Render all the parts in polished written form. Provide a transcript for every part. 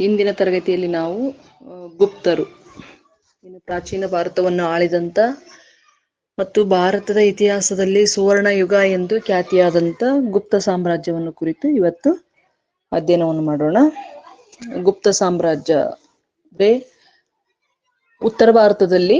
ಇಂದಿನ ತರಗತಿಯಲ್ಲಿ ನಾವು ಗುಪ್ತರು, ಇನ್ನು ಪ್ರಾಚೀನ ಭಾರತವನ್ನು ಆಳಿದಂಥ ಮತ್ತು ಭಾರತದ ಇತಿಹಾಸದಲ್ಲಿ ಸುವರ್ಣ ಯುಗ ಎಂದು ಖ್ಯಾತಿಯಾದಂಥ ಗುಪ್ತ ಸಾಮ್ರಾಜ್ಯವನ್ನು ಕುರಿತು ಇವತ್ತು ಅಧ್ಯಯನವನ್ನು ಮಾಡೋಣ. ಗುಪ್ತ ಸಾಮ್ರಾಜ್ಯ ಉತ್ತರ ಭಾರತದಲ್ಲಿ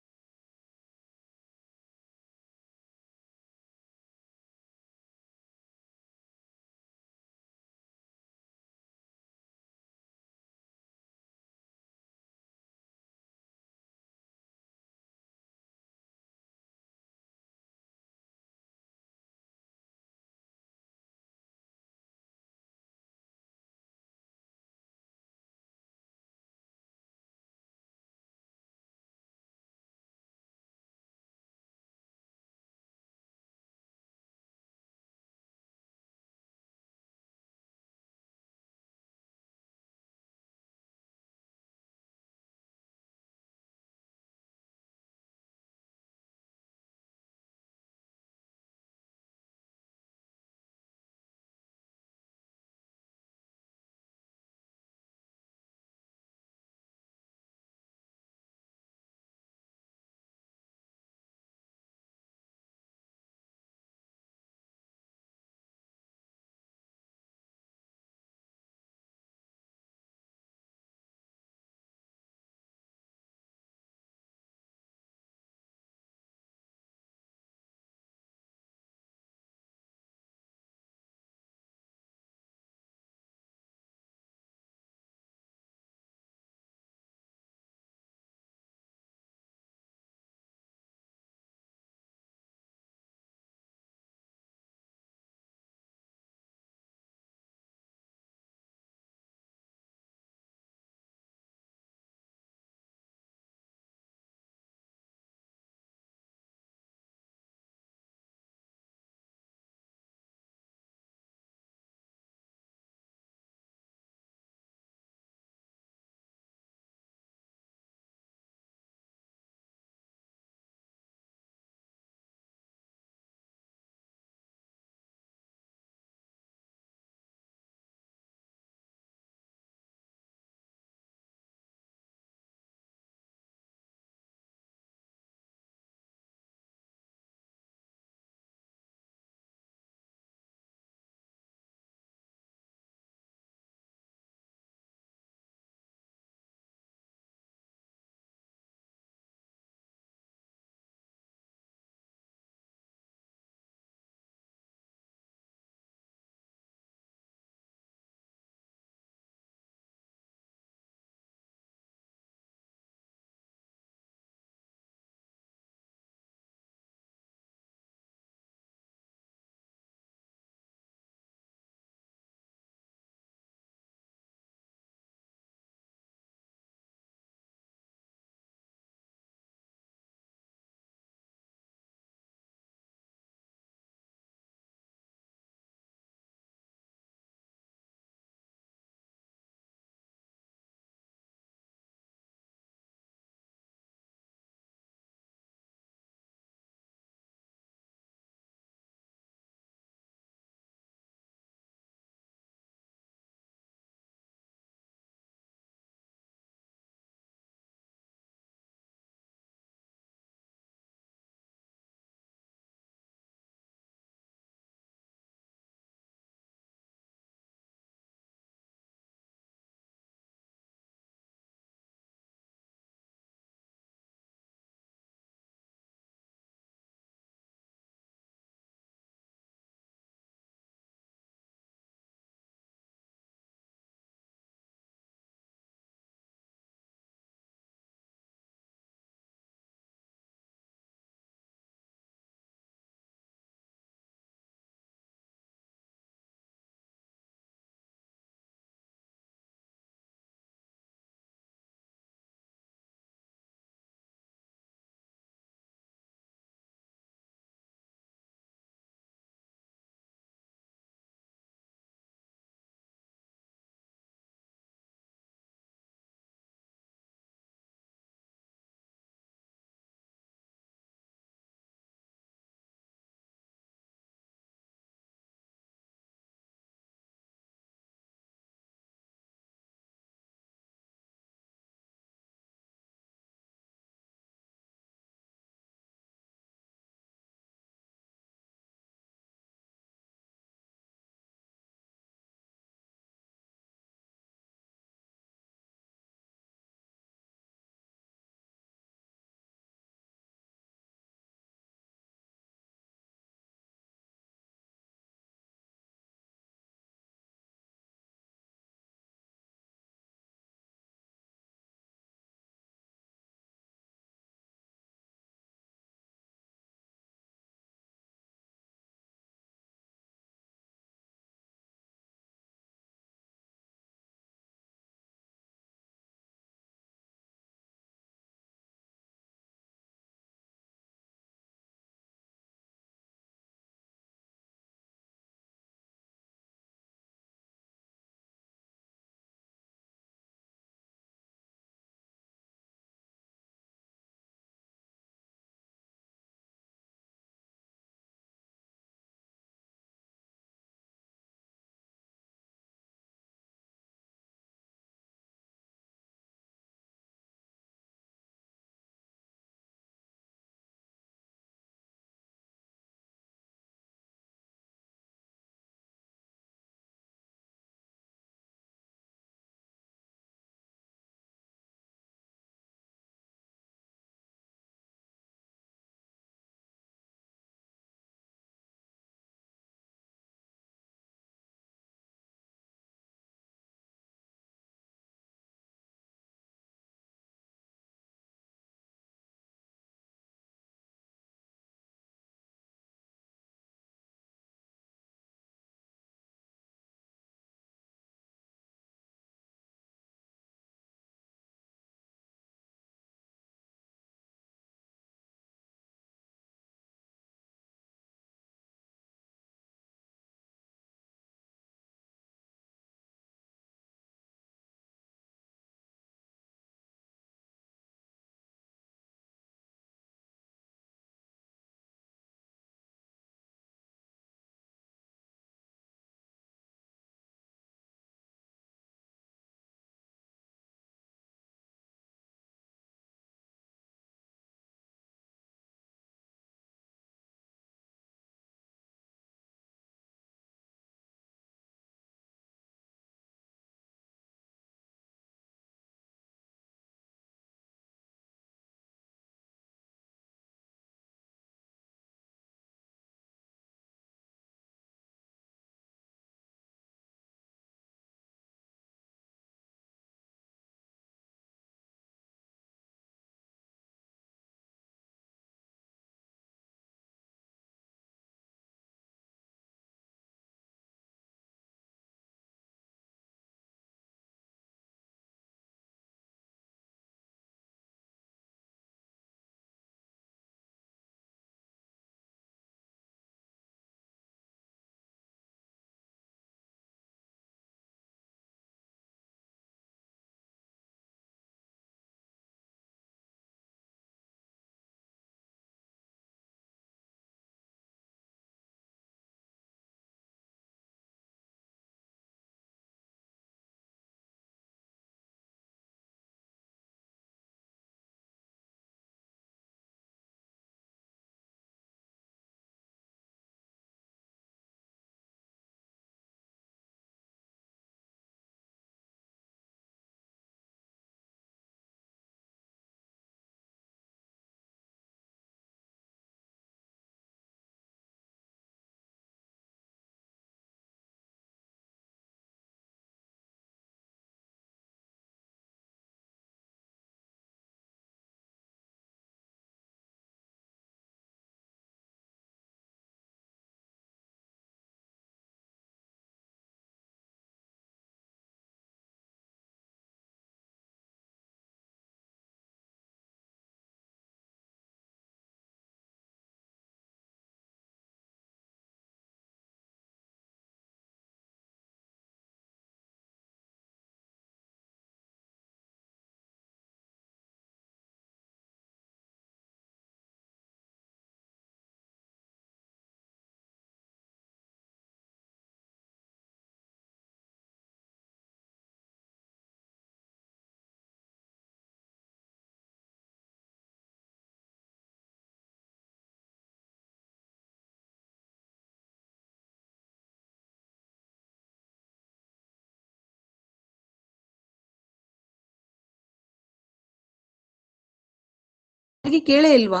ಹಾಗೆ ಕೇಳೇ ಇಲ್ವಾ?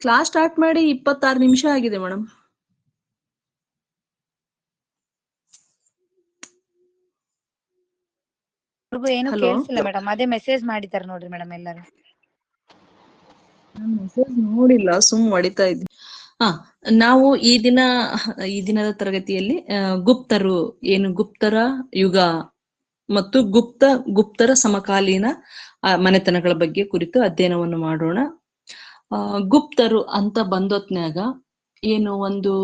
ಕ್ಲಾಸ್ ಸ್ಟಾರ್ಟ್ ಮಾಡಿ 26 ನಿಮಿಷ ಆಗಿದೆ ಮೇಡಮ್. ಏನು ಕೇಳಿಸಿಲ್ಲ ಮೇಡಮ್. ಅದೇ ಮೆಸೇಜ್ ಮಾಡಿದ್ದಾರೆ ನೋಡ್ರಿ ಮೇಡಮ್ ಎಲ್ಲರೂ. ನಾನು ಮೆಸೇಜ್ ನೋಡಿಲ್ಲ, ಹೊಡಿತಾ ಇದ್ದೀನಿ. ನಾವು ಈ ದಿನದ ತರಗತಿಯಲ್ಲಿ ಗುಪ್ತರು ಏನು, ಗುಪ್ತರ ಯುಗ ಮತ್ತು ಗುಪ್ತರ ಸಮಕಾಲೀನ ಮನೆತನಗಳ ಬಗ್ಗೆ ಕುರಿತು ಅಧ್ಯಯನವನ್ನು ಮಾಡೋಣ. ಗುಪ್ತರು ಅಂತ ಬಂದೊತ್ನ್ಯಾಗ ಏನು, ಒಂದು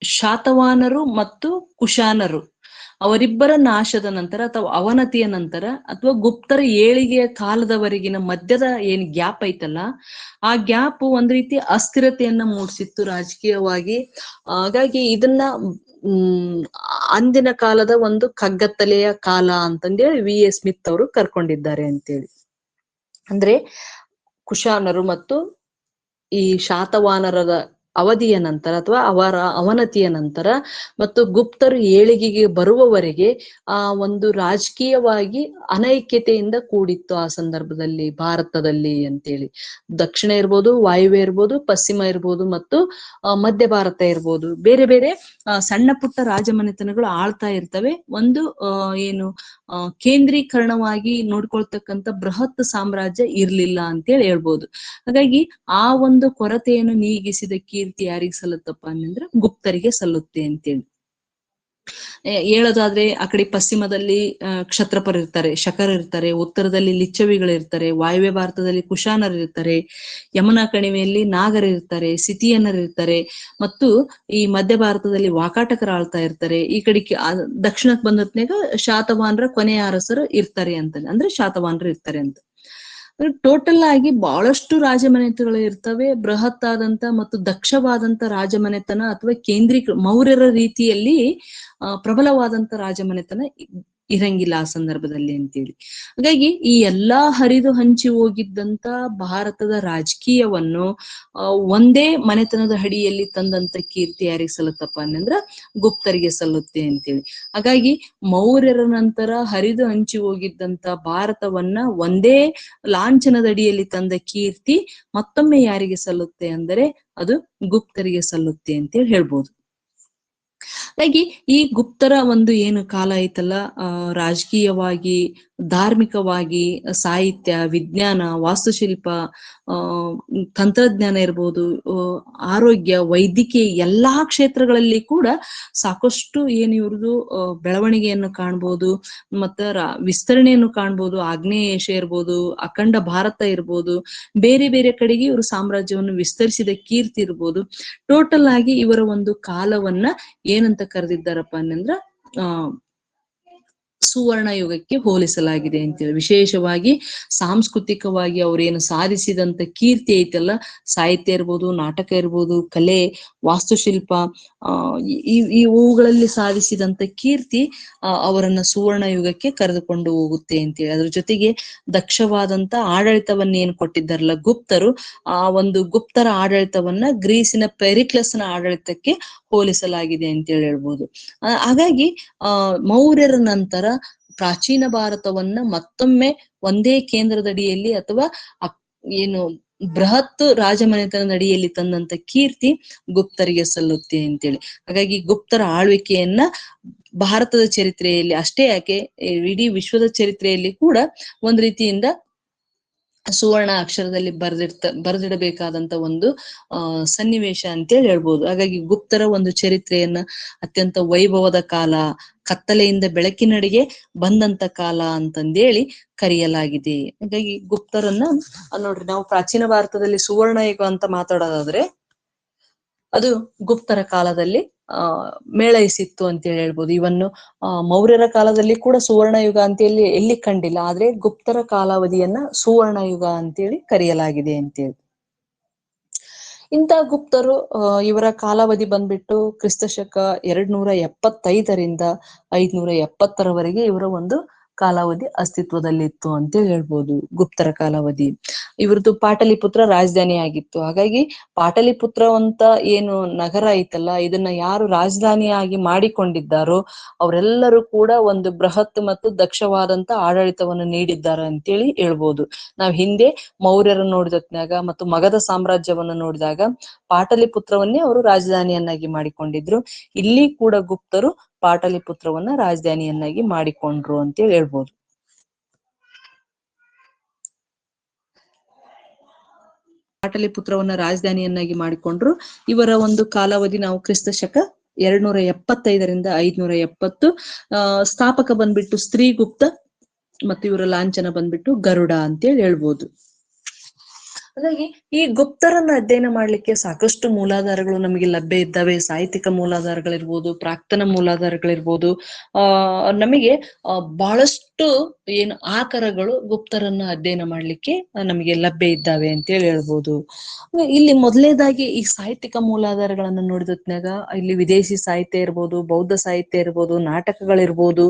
ಶಾತವಾಹನರು ಮತ್ತು ಕುಶಾನರು ಅವರಿಬ್ಬರ ನಾಶದ ನಂತರ ಅಥವಾ ಅವನತಿಯ ನಂತರ ಅಥವಾ ಗುಪ್ತರ ಏಳಿಗೆಯ ಕಾಲದವರೆಗಿನ ಮಧ್ಯದ ಏನ್ ಗ್ಯಾಪ್ ಐತಲ್ಲ, ಆ ಗ್ಯಾಪ್ ಒಂದ್ ರೀತಿ ಅಸ್ಥಿರತೆಯನ್ನ ಮೂಡಿಸಿತ್ತು ರಾಜಕೀಯವಾಗಿ. ಹಾಗಾಗಿ ಇದನ್ನ ಅಂದಿನ ಕಾಲದ ಒಂದು ಕಗ್ಗತ್ತಲೆಯ ಕಾಲ ಅಂತಂದೇಳಿ V.A. ಸ್ಮಿತ್ ಅವರು ಕರ್ಕೊಂಡಿದ್ದಾರೆ ಅಂತೇಳಿ. ಅಂದ್ರೆ ಕುಶಾನರು ಮತ್ತು ಈ ಶಾತವಾಹನರ ಅವಧಿಯ ನಂತರ ಅಥವಾ ಅವರ ಅವನತಿಯ ನಂತರ ಮತ್ತು ಗುಪ್ತರು ಏಳಿಗೆಗೆ ಬರುವವರೆಗೆ ಆ ಒಂದು ರಾಜಕೀಯವಾಗಿ ಅನೈಕ್ಯತೆಯಿಂದ ಕೂಡಿತ್ತು ಆ ಸಂದರ್ಭದಲ್ಲಿ ಭಾರತದಲ್ಲಿ ಅಂತೇಳಿ. ದಕ್ಷಿಣ ಇರ್ಬೋದು, ವಾಯುವ್ಯ ಇರ್ಬೋದು, ಪಶ್ಚಿಮ ಇರ್ಬೋದು ಮತ್ತು ಮಧ್ಯ ಭಾರತ ಇರ್ಬೋದು, ಬೇರೆ ಬೇರೆ ಸಣ್ಣ ಪುಟ್ಟ ರಾಜಮನೆತನಗಳು ಆಳ್ತಾ ಇರ್ತವೆ. ಒಂದು ಏನು ಕೇಂದ್ರೀಕರಣವಾಗಿ ನೋಡ್ಕೊಳ್ತಕ್ಕಂಥ ಬೃಹತ್ ಸಾಮ್ರಾಜ್ಯ ಇರ್ಲಿಲ್ಲ ಅಂತೇಳಿ ಹೇಳ್ಬೋದು. ಹಾಗಾಗಿ ಆ ಒಂದು ಕೊರತೆಯನ್ನು ನೀಗಿಸಿದ ಕೀರ್ತಿ ಯಾರಿಗೆ ಸಲ್ಲುತ್ತಪ್ಪ ಅಂದ್ರೆ ಗುಪ್ತರಿಗೆ ಸಲ್ಲುತ್ತೆ ಅಂತೇಳಿ ಹೇಳೋದಾದ್ರೆ, ಆ ಕಡೆ ಪಶ್ಚಿಮದಲ್ಲಿ ಕ್ಷತ್ರಪರು ಇರ್ತಾರೆ, ಶಕರ್ ಇರ್ತಾರೆ, ಉತ್ತರದಲ್ಲಿ ಲಿಚ್ಚವಿಗಳು ಇರ್ತಾರೆ, ವಾಯುವ್ಯ ಭಾರತದಲ್ಲಿ ಕುಶಾನರು ಇರ್ತಾರೆ, ಯಮುನಾ ಕಣಿವೆಯಲ್ಲಿ ನಾಗರು ಇರ್ತಾರೆ, ಸಿಥಿಯನ್ನರು ಇರ್ತಾರೆ, ಮತ್ತು ಈ ಮಧ್ಯ ಭಾರತದಲ್ಲಿ ವಾಕಾಟಕರು ಆಳ್ತಾ ಇರ್ತಾರೆ. ಈ ಕಡೆ ದಕ್ಷಿಣಕ್ಕೆ ಬಂದತ್ನಾಗ ಶಾತವಾಹನರ ಕೊನೆಯ ಅರಸರು ಇರ್ತಾರೆ ಅಂತ, ಅಂದ್ರೆ ಶಾತವಾಹನರು ಇರ್ತಾರೆ ಅಂತ. ಟೋಟಲ್ ಆಗಿ ಬಹಳಷ್ಟು ರಾಜಮನೆತನಗಳು ಇರ್ತವೆ. ಬೃಹತ್ ಆದಂತ ಮತ್ತು ದಕ್ಷವಾದಂತ ರಾಜಮನೆತನ ಅಥವಾ ಮೌರ್ಯರ ರೀತಿಯಲ್ಲಿ ಪ್ರಬಲವಾದಂತ ರಾಜಮನೆತನ ಇರಂಗಿಲ್ಲ ಆ ಸಂದರ್ಭದಲ್ಲಿ ಅಂತೇಳಿ. ಹಾಗಾಗಿ ಈ ಎಲ್ಲಾ ಹರಿದು ಹಂಚಿ ಹೋಗಿದ್ದಂತ ಭಾರತದ ರಾಜಕೀಯವನ್ನು ಒಂದೇ ಮನೆತನದ ಅಡಿಯಲ್ಲಿ ತಂದಂತ ಕೀರ್ತಿ ಯಾರಿಗೆ ಸಲ್ಲುತ್ತಪ್ಪ ಅಂದ್ರ ಗುಪ್ತರಿಗೆ ಸಲ್ಲುತ್ತೆ ಅಂತೇಳಿ. ಹಾಗಾಗಿ ಮೌರ್ಯರ ನಂತರ ಹರಿದು ಹಂಚಿ ಹೋಗಿದ್ದಂತ ಭಾರತವನ್ನ ಒಂದೇ ಲಾಂಛನದಡಿಯಲ್ಲಿ ತಂದ ಕೀರ್ತಿ ಮತ್ತೊಮ್ಮೆ ಯಾರಿಗೆ ಸಲ್ಲುತ್ತೆ ಅಂದರೆ ಅದು ಗುಪ್ತರಿಗೆ ಸಲ್ಲುತ್ತೆ ಅಂತೇಳಿ ಹೇಳ್ಬೋದು. ಹಾಗಾಗಿ ಈ ಗುಪ್ತರ ಒಂದು ಏನು ಕಾಲ ಐತಲ್ಲ, ರಾಜಕೀಯವಾಗಿ, ಧಾರ್ಮಿಕವಾಗಿ, ಸಾಹಿತ್ಯ, ವಿಜ್ಞಾನ, ವಾಸ್ತುಶಿಲ್ಪ, ತಂತ್ರಜ್ಞಾನ ಇರ್ಬೋದು, ಆರೋಗ್ಯ, ವೈದ್ಯಕೀಯ ಎಲ್ಲಾ ಕ್ಷೇತ್ರಗಳಲ್ಲಿ ಕೂಡ ಸಾಕಷ್ಟು ಏನು ಇವ್ರದ್ದು ಬೆಳವಣಿಗೆಯನ್ನು ಕಾಣ್ಬೋದು, ಮತ್ತ ವಿಸ್ತರಣೆಯನ್ನು ಕಾಣ್ಬೋದು. ಆಗ್ನೇಯ ಏಷ್ಯಾ ಇರ್ಬೋದು, ಅಖಂಡ ಭಾರತ ಇರ್ಬೋದು, ಬೇರೆ ಬೇರೆ ಕಡೆಗೆ ಇವರು ಸಾಮ್ರಾಜ್ಯವನ್ನು ವಿಸ್ತರಿಸಿದ ಕೀರ್ತಿ ಇರ್ಬೋದು. ಟೋಟಲ್ ಆಗಿ ಇವರ ಒಂದು ಕಾಲವನ್ನ ಏನಂತ ಕರೆದಿದ್ದಾರಪ್ಪ ಅನ್ನಂದ್ರ ಸುವರ್ಣ ಯುಗಕ್ಕೆ ಹೋಲಿಸಲಾಗಿದೆ ಅಂತೇಳಿ. ವಿಶೇಷವಾಗಿ ಸಾಂಸ್ಕೃತಿಕವಾಗಿ ಅವ್ರೇನು ಸಾಧಿಸಿದಂತ ಕೀರ್ತಿ ಐತಲ್ಲ, ಸಾಹಿತ್ಯ ಇರ್ಬೋದು, ನಾಟಕ ಇರ್ಬೋದು, ಕಲೆ, ವಾಸ್ತುಶಿಲ್ಪ, ಇವುಗಳಲ್ಲಿ ಸಾಧಿಸಿದಂತ ಕೀರ್ತಿ ಅವರನ್ನ ಸುವರ್ಣ ಯುಗಕ್ಕೆ ಕರೆದುಕೊಂಡು ಹೋಗುತ್ತೆ ಅಂತೇಳಿ. ಅದ್ರ ಜೊತೆಗೆ ದಕ್ಷವಾದಂತ ಆಡಳಿತವನ್ನ ಏನ್ ಕೊಟ್ಟಿದ್ದಾರಲ್ಲ ಗುಪ್ತರು, ಆ ಒಂದು ಗುಪ್ತರ ಆಡಳಿತವನ್ನ ಗ್ರೀಸಿನ ಪೆರಿಕ್ಲಸ್ನ ಆಡಳಿತಕ್ಕೆ ಹೋಲಿಸಲಾಗಿದೆ ಅಂತೇಳಿ ಹೇಳ್ಬೋದು. ಹಾಗಾಗಿ ಮೌರ್ಯರ ನಂತರ ಪ್ರಾಚೀನ ಭಾರತವನ್ನ ಮತ್ತೊಮ್ಮೆ ಒಂದೇ ಕೇಂದ್ರದಡಿಯಲ್ಲಿ ಅಥವಾ ಏನು ಬೃಹತ್ ರಾಜಮನೆತನದ ಅಡಿಯಲ್ಲಿ ತಂದಂತ ಕೀರ್ತಿ ಗುಪ್ತರಿಗೆ ಸಲ್ಲುತ್ತೆ ಅಂತೇಳಿ. ಹಾಗಾಗಿ ಗುಪ್ತರ ಆಳ್ವಿಕೆಯನ್ನ ಭಾರತದ ಚರಿತ್ರೆಯಲ್ಲಿ ಅಷ್ಟೇ ಯಾಕೆ ಇಡೀ ವಿಶ್ವದ ಚರಿತ್ರೆಯಲ್ಲಿ ಕೂಡ ಒಂದ್ ರೀತಿಯಿಂದ ಸುವರ್ಣ ಅಕ್ಷರದಲ್ಲಿ ಬರೆದಿಡಬೇಕಾದಂತ ಒಂದು ಸನ್ನಿವೇಶ ಅಂತೇಳಿ ಹೇಳ್ಬೋದು. ಹಾಗಾಗಿ ಗುಪ್ತರ ಒಂದು ಚರಿತ್ರೆಯನ್ನ ಅತ್ಯಂತ ವೈಭವದ ಕಾಲ, ಕತ್ತಲೆಯಿಂದ ಬೆಳಕಿನಡೆಗೆ ಬಂದಂತ ಕಾಲ ಅಂತಂದೇಳಿ ಕರೆಯಲಾಗಿದೆ. ಹಾಗಾಗಿ ಗುಪ್ತರನ್ನ ನೋಡ್ರಿ, ನಾವು ಪ್ರಾಚೀನ ಭಾರತದಲ್ಲಿ ಸುವರ್ಣ ಯುಗ ಅಂತ ಮಾತಾಡೋದಾದ್ರೆ ಅದು ಗುಪ್ತರ ಕಾಲದಲ್ಲಿ ಮೇಳೈಸಿತ್ತು ಅಂತೇಳಿ ಹೇಳ್ಬೋದು. ಇವನ್ನು ಮೌರ್ಯರ ಕಾಲದಲ್ಲಿ ಕೂಡ ಸುವರ್ಣ ಯುಗ ಅಂತೇಳಿ ಎಲ್ಲಿ ಕಂಡಿಲ್ಲ, ಆದ್ರೆ ಗುಪ್ತರ ಕಾಲಾವಧಿಯನ್ನ ಸುವರ್ಣ ಯುಗ ಅಂತೇಳಿ ಕರೆಯಲಾಗಿದೆ ಅಂತೇಳಿ. ಇಂಥ ಗುಪ್ತರು ಇವರ ಕಾಲಾವಧಿ ಬಂದ್ಬಿಟ್ಟು ಕ್ರಿಸ್ತಶಕ 275 570 ಇವರ ಒಂದು ಕಾಲಾವಧಿ ಅಸ್ತಿತ್ವದಲ್ಲಿತ್ತು ಅಂತ ಹೇಳ್ಬೋದು. ಗುಪ್ತರ ಕಾಲಾವಧಿ ಇವ್ರದ್ದು ಪಾಟಲಿಪುತ್ರ ರಾಜಧಾನಿ ಆಗಿತ್ತು. ಹಾಗಾಗಿ ಪಾಟಲಿಪುತ್ರ ಅಂತ ಏನು ನಗರ ಐತಲ್ಲ, ಇದನ್ನ ಯಾರು ರಾಜಧಾನಿಯಾಗಿ ಮಾಡಿಕೊಂಡಿದ್ದಾರೋ ಅವರೆಲ್ಲರೂ ಕೂಡ ಒಂದು ಬೃಹತ್ ಮತ್ತು ದಕ್ಷವಾದಂತ ಆಡಳಿತವನ್ನು ನೀಡಿದ್ದಾರೆ ಅಂತೇಳಿ ಹೇಳ್ಬೋದು. ನಾವ್ ಹಿಂದೆ ಮೌರ್ಯರನ್ನು ನೋಡಿದಾಗ ಮತ್ತು ಮಗಧ ಸಾಮ್ರಾಜ್ಯವನ್ನು ನೋಡಿದಾಗ ಪಾಟಲಿಪುತ್ರವನ್ನೇ ಅವರು ರಾಜಧಾನಿಯನ್ನಾಗಿ ಮಾಡಿಕೊಂಡಿದ್ರು. ಇಲ್ಲಿ ಕೂಡ ಗುಪ್ತರು ಪಾಟಲಿಪುತ್ರವನ್ನ ರಾಜಧಾನಿಯನ್ನಾಗಿ ಮಾಡಿಕೊಂಡ್ರು ಅಂತ ಹೇಳ್ಬೋದು. ಪಾಟಲಿಪುತ್ರವನ್ನ ರಾಜಧಾನಿಯನ್ನಾಗಿ ಮಾಡಿಕೊಂಡ್ರು. ಇವರ ಒಂದು ಕಾಲಾವಧಿ ನಾವು ಕ್ರಿಸ್ತ ಶಕ 275 570. ಸ್ಥಾಪಕ ಬಂದ್ಬಿಟ್ಟು ಸ್ತ್ರೀಗುಪ್ತ ಮತ್ತು ಇವರ ಲಾಂಛನ ಬಂದ್ಬಿಟ್ಟು ಗರುಡ ಅಂತೇಳಿ ಹೇಳ್ಬೋದು. ಹಾಗಾಗಿ ಈ ಗುಪ್ತರನ್ನ ಅಧ್ಯಯನ ಮಾಡ್ಲಿಕ್ಕೆ ಸಾಕಷ್ಟು ಮೂಲಾಧಾರಗಳು ನಮಗೆ ಲಭ್ಯ ಇದ್ದಾವೆ. ಸಾಹಿತ್ಯಿಕ ಮೂಲಾಧಾರಗಳಿರ್ಬೋದು, ಪ್ರಾಕ್ತನ ಮೂಲಾಧಾರಗಳಿರ್ಬೋದು. ನಮಗೆ ಬಹಳಷ್ಟು ಏನು ಆಕರಗಳು ಗುಪ್ತರನ್ನ ಅಧ್ಯಯನ ಮಾಡ್ಲಿಕ್ಕೆ ನಮಗೆ ಲಭ್ಯ ಇದ್ದಾವೆ ಅಂತೇಳಿ ಹೇಳ್ಬೋದು. ಇಲ್ಲಿ ಮೊದಲನೇದಾಗಿ ಈ ಸಾಹಿತ್ಯಿಕ ಮೂಲಾಧಾರಗಳನ್ನ ನೋಡಿದ್ನಾಗ ಇಲ್ಲಿ ವಿದೇಶಿ ಸಾಹಿತ್ಯ ಇರ್ಬೋದು, ಬೌದ್ಧ ಸಾಹಿತ್ಯ ಇರ್ಬೋದು, ನಾಟಕಗಳಿರ್ಬೋದು,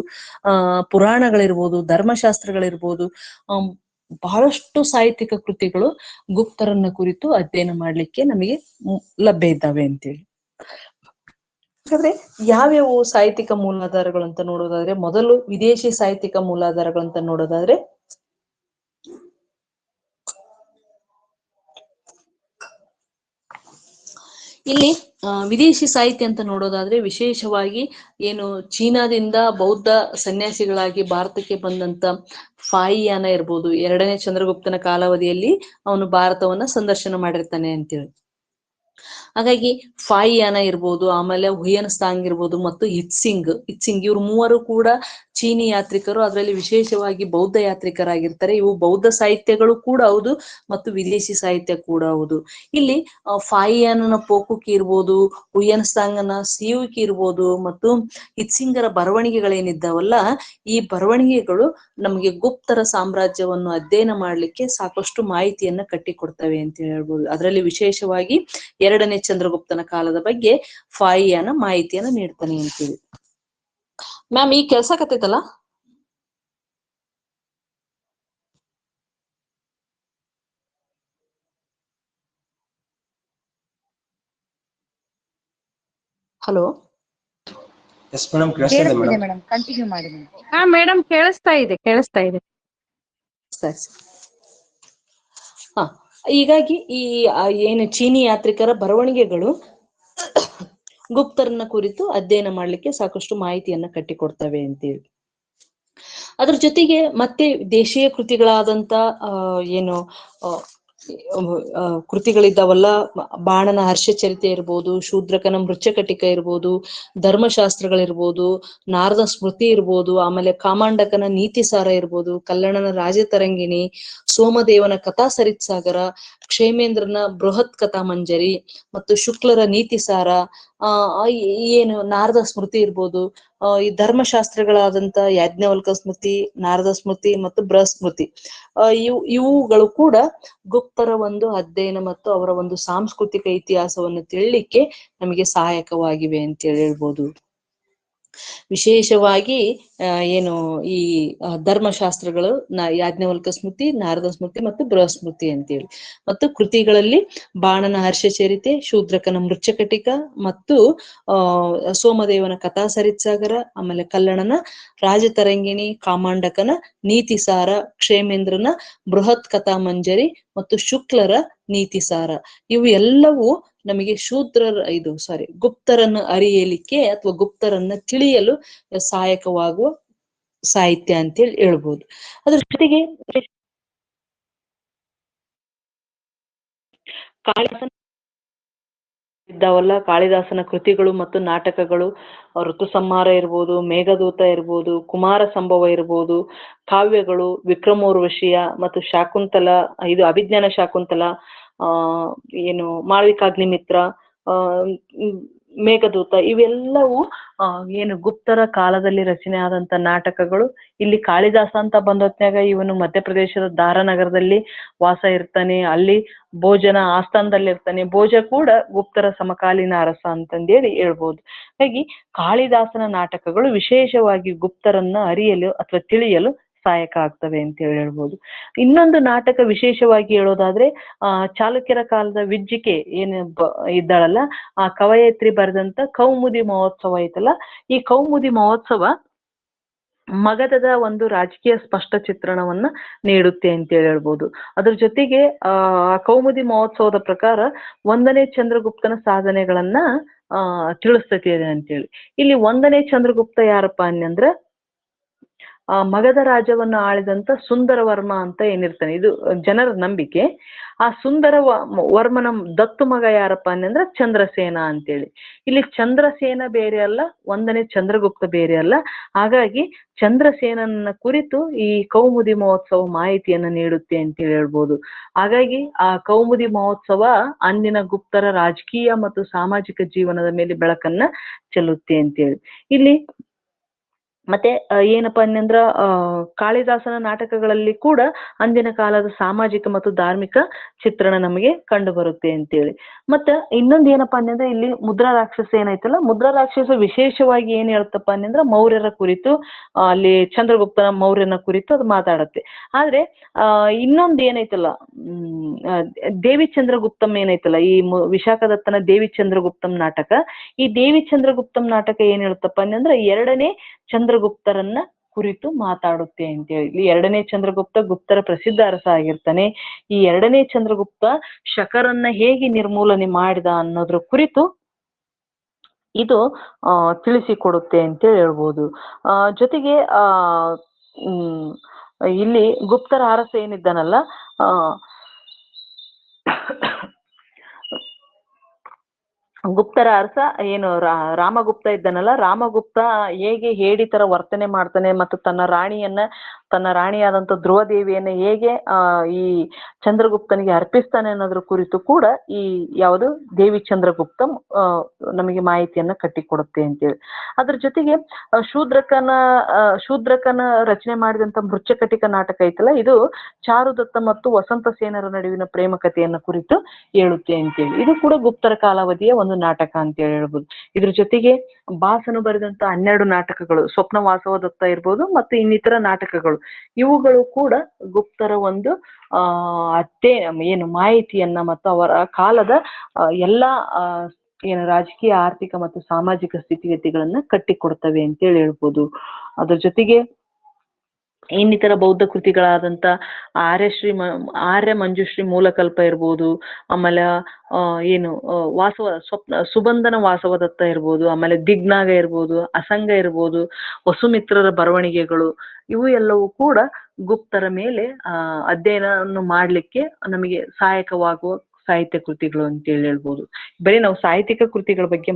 ಪುರಾಣಗಳಿರ್ಬೋದು, ಧರ್ಮಶಾಸ್ತ್ರಗಳಿರ್ಬೋದು, ಬಹಳಷ್ಟು ಸಾಹಿತ್ಯಿಕ ಕೃತಿಗಳು ಗುಪ್ತರನ್ನ ಕುರಿತು ಅಧ್ಯಯನ ಮಾಡ್ಲಿಕ್ಕೆ ನಮಗೆ ಲಭ್ಯ ಇದ್ದಾವೆ ಅಂತೇಳಿ. ಹಾಗಾದ್ರೆ ಯಾವ್ಯಾವ ಸಾಹಿತ್ಯಿಕ ಮೂಲಾಧಾರಗಳು ಅಂತ ನೋಡೋದಾದ್ರೆ, ಮೊದಲು ವಿದೇಶಿ ಸಾಹಿತ್ಯಿಕ ಮೂಲಾಧಾರಗಳಂತ ನೋಡೋದಾದ್ರೆ ಇಲ್ಲಿ ವಿದೇಶಿ ಸಾಹಿತ್ಯ ಅಂತ ನೋಡೋದಾದ್ರೆ ವಿಶೇಷವಾಗಿ ಏನು ಚೀನಾದಿಂದ ಬೌದ್ಧ ಸನ್ಯಾಸಿಗಳಾಗಿ ಭಾರತಕ್ಕೆ ಬಂದಂತ ಫಾಯಿಯಾನ ಇರ್ಬೋದು. 2ನೇ ಚಂದ್ರಗುಪ್ತನ ಕಾಲಾವಧಿಯಲ್ಲಿ ಅವನು ಭಾರತವನ್ನ ಸಂದರ್ಶನ ಮಾಡಿರ್ತಾನೆ ಅಂತೇಳಿ. ಹಾಗಾಗಿ ಫಾಯಿಯಾನ ಇರ್ಬೋದು, ಆಮೇಲೆ ಹುಯನ್ ಸಾಂಗ್ ಇರ್ಬೋದು ಮತ್ತು ಇತ್ಸಿಂಗ್ ಇವ್ರು ಮೂವರು ಕೂಡ ಚೀನಿ ಯಾತ್ರಿಕರು. ಅದರಲ್ಲಿ ವಿಶೇಷವಾಗಿ ಬೌದ್ಧ ಯಾತ್ರಿಕರಾಗಿರ್ತಾರೆ. ಇವು ಬೌದ್ಧ ಸಾಹಿತ್ಯಗಳು ಕೂಡ ಹೌದು ಮತ್ತು ವಿದೇಶಿ ಸಾಹಿತ್ಯ ಕೂಡ ಹೌದು. ಇಲ್ಲಿ ಫಾಯಿಯಾನನ ಪೋಕುಕಿ ಇರ್ಬೋದು, ಹುಯನ್ ಸಾಂಗನ ಸೀವುಕಿ ಇರ್ಬೋದು ಮತ್ತು ಇತ್ಸಿಂಗರ ಬರವಣಿಗೆಗಳೇನಿದ್ದಾವಲ್ಲ, ಈ ಬರವಣಿಗೆಗಳು ನಮಗೆ ಗುಪ್ತರ ಸಾಮ್ರಾಜ್ಯವನ್ನು ಅಧ್ಯಯನ ಮಾಡ್ಲಿಕ್ಕೆ ಸಾಕಷ್ಟು ಮಾಹಿತಿಯನ್ನ ಕಟ್ಟಿಕೊಡ್ತವೆ ಅಂತ ಹೇಳ್ಬೋದು. ಅದರಲ್ಲಿ ವಿಶೇಷವಾಗಿ 2ನೇ ಚಂದ್ರಗುಪ್ತನ ಕಾಲದ ಬಗ್ಗೆ ಫಾಯಿಯಾನ ಮಾಹಿತಿಯನ್ನ ನೀಡ್ತಾನೆ ಅಂತೀವಿ. ಮ್ಯಾಮ್ ಈ ಕೆಲ್ಸ ಕತ್ತೈತಲ್ಲ? ಹಲೋ. ಎಸ್ ಮೇಡಮ್, ಕೇಳಿಸ್ತಾ ಇದೆ ಮೇಡಮ್, ಕಂಟಿನ್ಯೂ ಮಾಡಿ. ಹಾ ಮೇಡಮ್, ಕೇಳಿಸ್ತಾ ಇದೆ. ಸರಿ. ಹೀಗಾಗಿ ಈ ಏನು ಚೀನಿ ಯಾತ್ರಿಕರ ಬರವಣಿಗೆಗಳು ಗುಪ್ತರನ್ನ ಕುರಿತು ಅಧ್ಯಯನ ಮಾಡ್ಲಿಕ್ಕೆ ಸಾಕಷ್ಟು ಮಾಹಿತಿಯನ್ನ ಕಟ್ಟಿಕೊಡ್ತವೆ ಅಂತೇಳಿ. ಅದ್ರ ಜೊತೆಗೆ ಮತ್ತೆ ದೇಶೀಯ ಕೃತಿಗಳಾದಂತ ಏನು ಕೃತಿಗಳಿದ್ದಾವಲ್ಲ, ಬಾಣನ ಹರ್ಷಚರಿತೆ ಇರ್ಬೋದು, ಶೂದ್ರಕನ ಮೃಚ್ಛಕಟಿಕ ಇರ್ಬೋದು, ಧರ್ಮಶಾಸ್ತ್ರಗಳಿರ್ಬೋದು, ನಾರದ ಸ್ಮೃತಿ ಇರ್ಬೋದು, ಆಮೇಲೆ ಕಾಮಾಂಡಕನ ನೀತಿಸಾರ ಇರ್ಬೋದು, ಕಲ್ಲಣನ ರಾಜತರಂಗಿಣಿ, ಸೋಮದೇವನ ಕಥಾ ಸರಿತ್ಸಾಗರ, ಕ್ಷೇಮೇಂದ್ರನ ಬೃಹತ್ ಕಥಾ ಮಂಜರಿ ಮತ್ತು ಶುಕ್ಲರ ನೀತಿಸಾರ, ಏನು ನಾರದ ಸ್ಮೃತಿ ಇರ್ಬೋದು, ಈ ಧರ್ಮಶಾಸ್ತ್ರಗಳಾದಂತ ಯಾಜ್ಞವಲ್ಕ ಸ್ಮೃತಿ, ನಾರದ ಸ್ಮೃತಿ ಮತ್ತು ಬೃಹಸ್ಮೃತಿ, ಇವುಗಳು ಕೂಡ ಗುಪ್ತರ ಒಂದು ಅಧ್ಯಯನ ಮತ್ತು ಅವರ ಒಂದು ಸಾಂಸ್ಕೃತಿಕ ಇತಿಹಾಸವನ್ನು ತಿಳಿಲಿಕ್ಕೆ ನಮಗೆ ಸಹಾಯಕವಾಗಿವೆ ಅಂತ ಹೇಳ್ಬೋದು. ವಿಶೇಷವಾಗಿ ಏನು ಈ ಧರ್ಮಶಾಸ್ತ್ರಗಳು ಯಾಜ್ಞವಲ್ಕ ಸ್ಮೃತಿ, ನಾರದ ಸ್ಮೃತಿ ಮತ್ತು ಬೃಹಸ್ಮೃತಿ ಅಂತೇಳಿ. ಮತ್ತು ಕೃತಿಗಳಲ್ಲಿ ಬಾಣನ ಹರ್ಷಚರಿತೆ, ಶೂದ್ರಕನ ಮೃಚ್ಛಕಟಿಕ ಮತ್ತು ಸೋಮದೇವನ ಕಥಾ ಸರಿತ್ಸಾಗರ, ಆಮೇಲೆ ಕಲ್ಲಣನ ರಾಜತರಂಗಿಣಿ, ಕಾಮಾಂಡಕನ ನೀತಿಸಾರ, ಕ್ಷೇಮೇಂದ್ರನ ಬೃಹತ್ ಕಥಾ ಮಂಜರಿ ಮತ್ತು ಶುಕ್ಲರ ನೀತಿಸಾರ, ಇವು ಎಲ್ಲವೂ ನಮಗೆ ಗುಪ್ತರನ್ನು ಅರಿಯಲಿಕ್ಕೆ ಅಥವಾ ಗುಪ್ತರನ್ನ ತಿಳಿಯಲು ಸಹಾಯಕವಾಗುವ ಸಾಹಿತ್ಯ ಅಂತೇಳಿ ಹೇಳ್ಬೋದು. ಅದ್ರ ಜೊತೆಗೆ ಕಾಳಿದಾಸನ ಕೃತಿಗಳು ಮತ್ತು ನಾಟಕಗಳು, ಋತು ಸಂಹಾರ ಇರ್ಬೋದು, ಮೇಘದೂತ ಇರ್ಬೋದು, ಕುಮಾರ ಸಂಭವ ಇರ್ಬೋದು, ಕಾವ್ಯಗಳು, ವಿಕ್ರಮೋರ್ವಶಿಯ ಮತ್ತು ಶಾಕುಂತಲ, ಇದು ಅಭಿಜ್ಞಾನ ಶಾಕುಂತಲ, ಏನು ಮಾಳವಿಕಾಗ್ನಿಮಿತ್ರ, ಮೇಘದೂತ, ಇವೆಲ್ಲವೂ ಏನು ಗುಪ್ತರ ಕಾಲದಲ್ಲಿ ರಚನೆ ಆದಂತ ನಾಟಕಗಳು. ಇಲ್ಲಿ ಕಾಳಿದಾಸ ಅಂತ ಬಂದೊತ್ನ್ಯಾಗ ಇವನು ಮಧ್ಯಪ್ರದೇಶದ ದಾರಾನಗರದಲ್ಲಿ ವಾಸ ಇರ್ತಾನೆ, ಅಲ್ಲಿ ಭೋಜನ ಆಸ್ಥಾನದಲ್ಲಿ ಇರ್ತಾನೆ. ಭೋಜ ಕೂಡ ಗುಪ್ತರ ಸಮಕಾಲೀನ ಅರಸ ಅಂತಂದೇಳಿ ಹೇಳ್ಬೋದು. ಹಾಗಾಗಿ ಕಾಳಿದಾಸನ ನಾಟಕಗಳು ವಿಶೇಷವಾಗಿ ಗುಪ್ತರನ್ನ ಅರಿಯಲು ಅಥವಾ ತಿಳಿಯಲು ಸಹಾಯಕ ಆಗ್ತವೆ ಅಂತ ಹೇಳ್ಬೋದು. ಇನ್ನೊಂದು ನಾಟಕ ವಿಶೇಷವಾಗಿ ಹೇಳೋದಾದ್ರೆ ಚಾಲುಕ್ಯರ ಕಾಲದ ವಿಜ್ಜಿಕೆ ಏನು ಇದ್ದಾಳಲ್ಲ, ಆ ಕವಯತ್ರಿ ಬರೆದಂತ ಕೌಮುದಿ ಮಹೋತ್ಸವ ಐತಲ್ಲ, ಈ ಕೌಮುದಿ ಮಹೋತ್ಸವ ಮಗಧದ ಒಂದು ರಾಜಕೀಯ ಸ್ಪಷ್ಟ ಚಿತ್ರಣವನ್ನ ನೀಡುತ್ತೆ ಅಂತ ಹೇಳ್ಬೋದು. ಅದ್ರ ಜೊತೆಗೆ ಕೌಮುದಿ ಮಹೋತ್ಸವದ ಪ್ರಕಾರ 1ನೇ ಚಂದ್ರಗುಪ್ತನ ಸಾಧನೆಗಳನ್ನ ತಿಳಿಸ್ತೈತಿ ಅಂತೇಳಿ. ಇಲ್ಲಿ 1ನೇ ಚಂದ್ರಗುಪ್ತ ಯಾರಪ್ಪ ಅನ್ನಂದ್ರ ಮಗಧ ರಾಜ್ಯವನ್ನು ಆಳಿದಂತ ಸುಂದರ ವರ್ಮ ಅಂತ ಏನಿರ್ತಾನೆ, ಇದು ಜನರ ನಂಬಿಕೆ. ಆ ಸುಂದರ ವರ್ಮನ ದತ್ತು ಮಗ ಯಾರಪ್ಪ ಅನ್ನಂದ್ರ ಚಂದ್ರಸೇನ ಅಂತೇಳಿ. ಇಲ್ಲಿ ಚಂದ್ರಸೇನ ಬೇರೆ ಅಲ್ಲ, 1ನೇ ಚಂದ್ರಗುಪ್ತ ಬೇರೆ ಅಲ್ಲ. ಹಾಗಾಗಿ ಚಂದ್ರಸೇನನ ಕುರಿತು ಈ ಕೌಮುದಿ ಮಹೋತ್ಸವ ಮಾಹಿತಿಯನ್ನ ನೀಡುತ್ತೆ ಅಂತ ಹೇಳ್ಬೋದು. ಹಾಗಾಗಿ ಆ ಕೌಮುದಿ ಮಹೋತ್ಸವ ಅಂದಿನ ಗುಪ್ತರ ರಾಜಕೀಯ ಮತ್ತು ಸಾಮಾಜಿಕ ಜೀವನದ ಮೇಲೆ ಬೆಳಕನ್ನ ಚೆಲ್ಲುತ್ತೆ ಅಂತೇಳಿ. ಇಲ್ಲಿ ಮತ್ತೆ ಏನಪ್ಪಾ ಅನ್ನಂದ್ರ ಕಾಳಿದಾಸನ ನಾಟಕಗಳಲ್ಲಿ ಕೂಡ ಅಂದಿನ ಕಾಲದ ಸಾಮಾಜಿಕ ಮತ್ತು ಧಾರ್ಮಿಕ ಚಿತ್ರಣ ನಮಗೆ ಕಂಡು ಬರುತ್ತೆ ಅಂತೇಳಿ. ಮತ್ತ ಇನ್ನೊಂದು ಏನಪ್ಪಾ ಅನ್ನಂದ್ರೆ ಇಲ್ಲಿ ಮುದ್ರಾ ರಾಕ್ಷಸ ಏನೈತಲ್ಲ, ಮುದ್ರಾ ರಾಕ್ಷಸ ವಿಶೇಷವಾಗಿ ಏನ್ ಹೇಳ್ತಪ್ಪ ಅನ್ನಂದ್ರ ಮೌರ್ಯರ ಕುರಿತು, ಅಲ್ಲಿ ಚಂದ್ರಗುಪ್ತನ ಮೌರ್ಯನ ಕುರಿತು ಅದು ಮಾತಾಡತ್ತೆ. ಆದ್ರೆ ಇನ್ನೊಂದು ಏನೈತಲ್ಲ, ದೇವಿ ಚಂದ್ರಗುಪ್ತಂ ಏನೈತಲ್ಲ, ಈ ವಿಶಾಖದತ್ತನ ದೇವಿ ಚಂದ್ರಗುಪ್ತಂ ನಾಟಕ, ಈ ದೇವಿ ಚಂದ್ರಗುಪ್ತಂ ನಾಟಕ ಏನ್ ಹೇಳ್ತಪ್ಪ ಅನ್ನಂದ್ರ 2ನೇ ಚಂದ್ರಗುಪ್ತರನ್ನ ಕುರಿತು ಮಾತಾಡುತ್ತೆ ಅಂತೇಳಿ. ಇಲ್ಲಿ 2ನೇ ಚಂದ್ರಗುಪ್ತ ಗುಪ್ತರ ಪ್ರಸಿದ್ಧ ಅರಸ ಆಗಿರ್ತಾನೆ. ಈ 2ನೇ ಚಂದ್ರಗುಪ್ತ ಶಕರನ್ನ ಹೇಗೆ ನಿರ್ಮೂಲನೆ ಮಾಡಿದ ಅನ್ನೋದ್ರ ಕುರಿತು ಇದು ತಿಳಿಸಿಕೊಡುತ್ತೆ ಅಂತೇಳಿ ಹೇಳ್ಬೋದು. ಜೊತೆಗೆ ಇಲ್ಲಿ ಗುಪ್ತರ ಅರಸ ಏನಿದ್ದಾನಲ್ಲ, ಗುಪ್ತರ ಅರಸ ಏನು ರಾಮಗುಪ್ತ ಇದ್ದಾನಲ್ಲ, ರಾಮಗುಪ್ತ ಹೇಗೆ ಹೇಡಿ ತರ ವರ್ತನೆ ಮಾಡ್ತಾನೆ ಮತ್ತು ತನ್ನ ರಾಣಿಯಾದಂತ ಧ್ರುವ ದೇವಿಯನ್ನ ಹೇಗೆ ಈ ಚಂದ್ರಗುಪ್ತನಿಗೆ ಅರ್ಪಿಸ್ತಾನೆ ಅನ್ನೋದ್ರ ಕುರಿತು ಕೂಡ ಈ ಯಾವುದು ದೇವಿ ಚಂದ್ರಗುಪ್ತ ನಮಗೆ ಮಾಹಿತಿಯನ್ನ ಕಟ್ಟಿಕೊಡುತ್ತೆ ಅಂತೇಳಿ. ಅದ್ರ ಜೊತೆಗೆ ಶೂದ್ರಕನ ರಚನೆ ಮಾಡಿದಂತ ಮೃಚ್ಛಕಟಿಕ ನಾಟಕ ಐತಲ್ಲ, ಇದು ಚಾರುದತ್ತ ಮತ್ತು ವಸಂತ ಸೇನರ ನಡುವಿನ ಪ್ರೇಮ ಕಥೆಯನ್ನ ಕುರಿತು ಹೇಳುತ್ತೆ ಅಂತೇಳಿ. ಇದು ಕೂಡ ಗುಪ್ತರ ಕಾಲಾವಧಿಯ ಒಂದು ನಾಟಕ ಅಂತ ಹೇಳ್ಬೋದು. ಇದ್ರ ಜೊತೆಗೆ ಭಾಸನು ಬರೆದಂತ 12 ನಾಟಕಗಳು, ಸ್ವಪ್ನ ವಾಸವದತ್ತ ಇರ್ಬೋದು ಮತ್ತು ಇನ್ನಿತರ ನಾಟಕಗಳು, ಇವುಗಳು ಕೂಡ ಗುಪ್ತರ ಒಂದು ಏನು ಮಾಹಿತಿಯನ್ನ ಮತ್ತು ಅವರ ಕಾಲದ ಎಲ್ಲಾ ಏನು ರಾಜಕೀಯ, ಆರ್ಥಿಕ ಮತ್ತು ಸಾಮಾಜಿಕ ಸ್ಥಿತಿಗತಿಗಳನ್ನ ಕಟ್ಟಿಕೊಡ್ತವೆ ಅಂತೇಳಿ ಹೇಳ್ಬೋದು. ಅದ್ರ ಜೊತೆಗೆ ಇನ್ನಿತರ ಬೌದ್ಧ ಕೃತಿಗಳಾದಂತ ಆರ್ಯ ಮಂಜುಶ್ರೀ ಮೂಲಕಲ್ಪ ಇರ್ಬೋದು, ಆಮೇಲೆ ಏನು ಸುಬಂಧನ ವಾಸವದತ್ತ ಇರ್ಬೋದು, ಆಮೇಲೆ ದಿಗ್ನಾಗ ಇರ್ಬೋದು, ಅಸಂಗ ಇರ್ಬೋದು, ವಸುಮಿತ್ರರ ಬರವಣಿಗೆಗಳು, ಇವು ಎಲ್ಲವೂ ಕೂಡ ಗುಪ್ತರ ಮೇಲೆ ಅಧ್ಯಯನವನ್ನು ಮಾಡ್ಲಿಕ್ಕೆ ನಮಗೆ ಸಹಾಯಕವಾಗುವ ಸಾಹಿತ್ಯ ಕೃತಿಗಳು ಅಂತೇಳಿ ಹೇಳ್ಬೋದು. ಬರೀ ನಾವು ಸಾಹಿತ್ಯಿಕ ಕೃತಿಗಳ ಬಗ್ಗೆ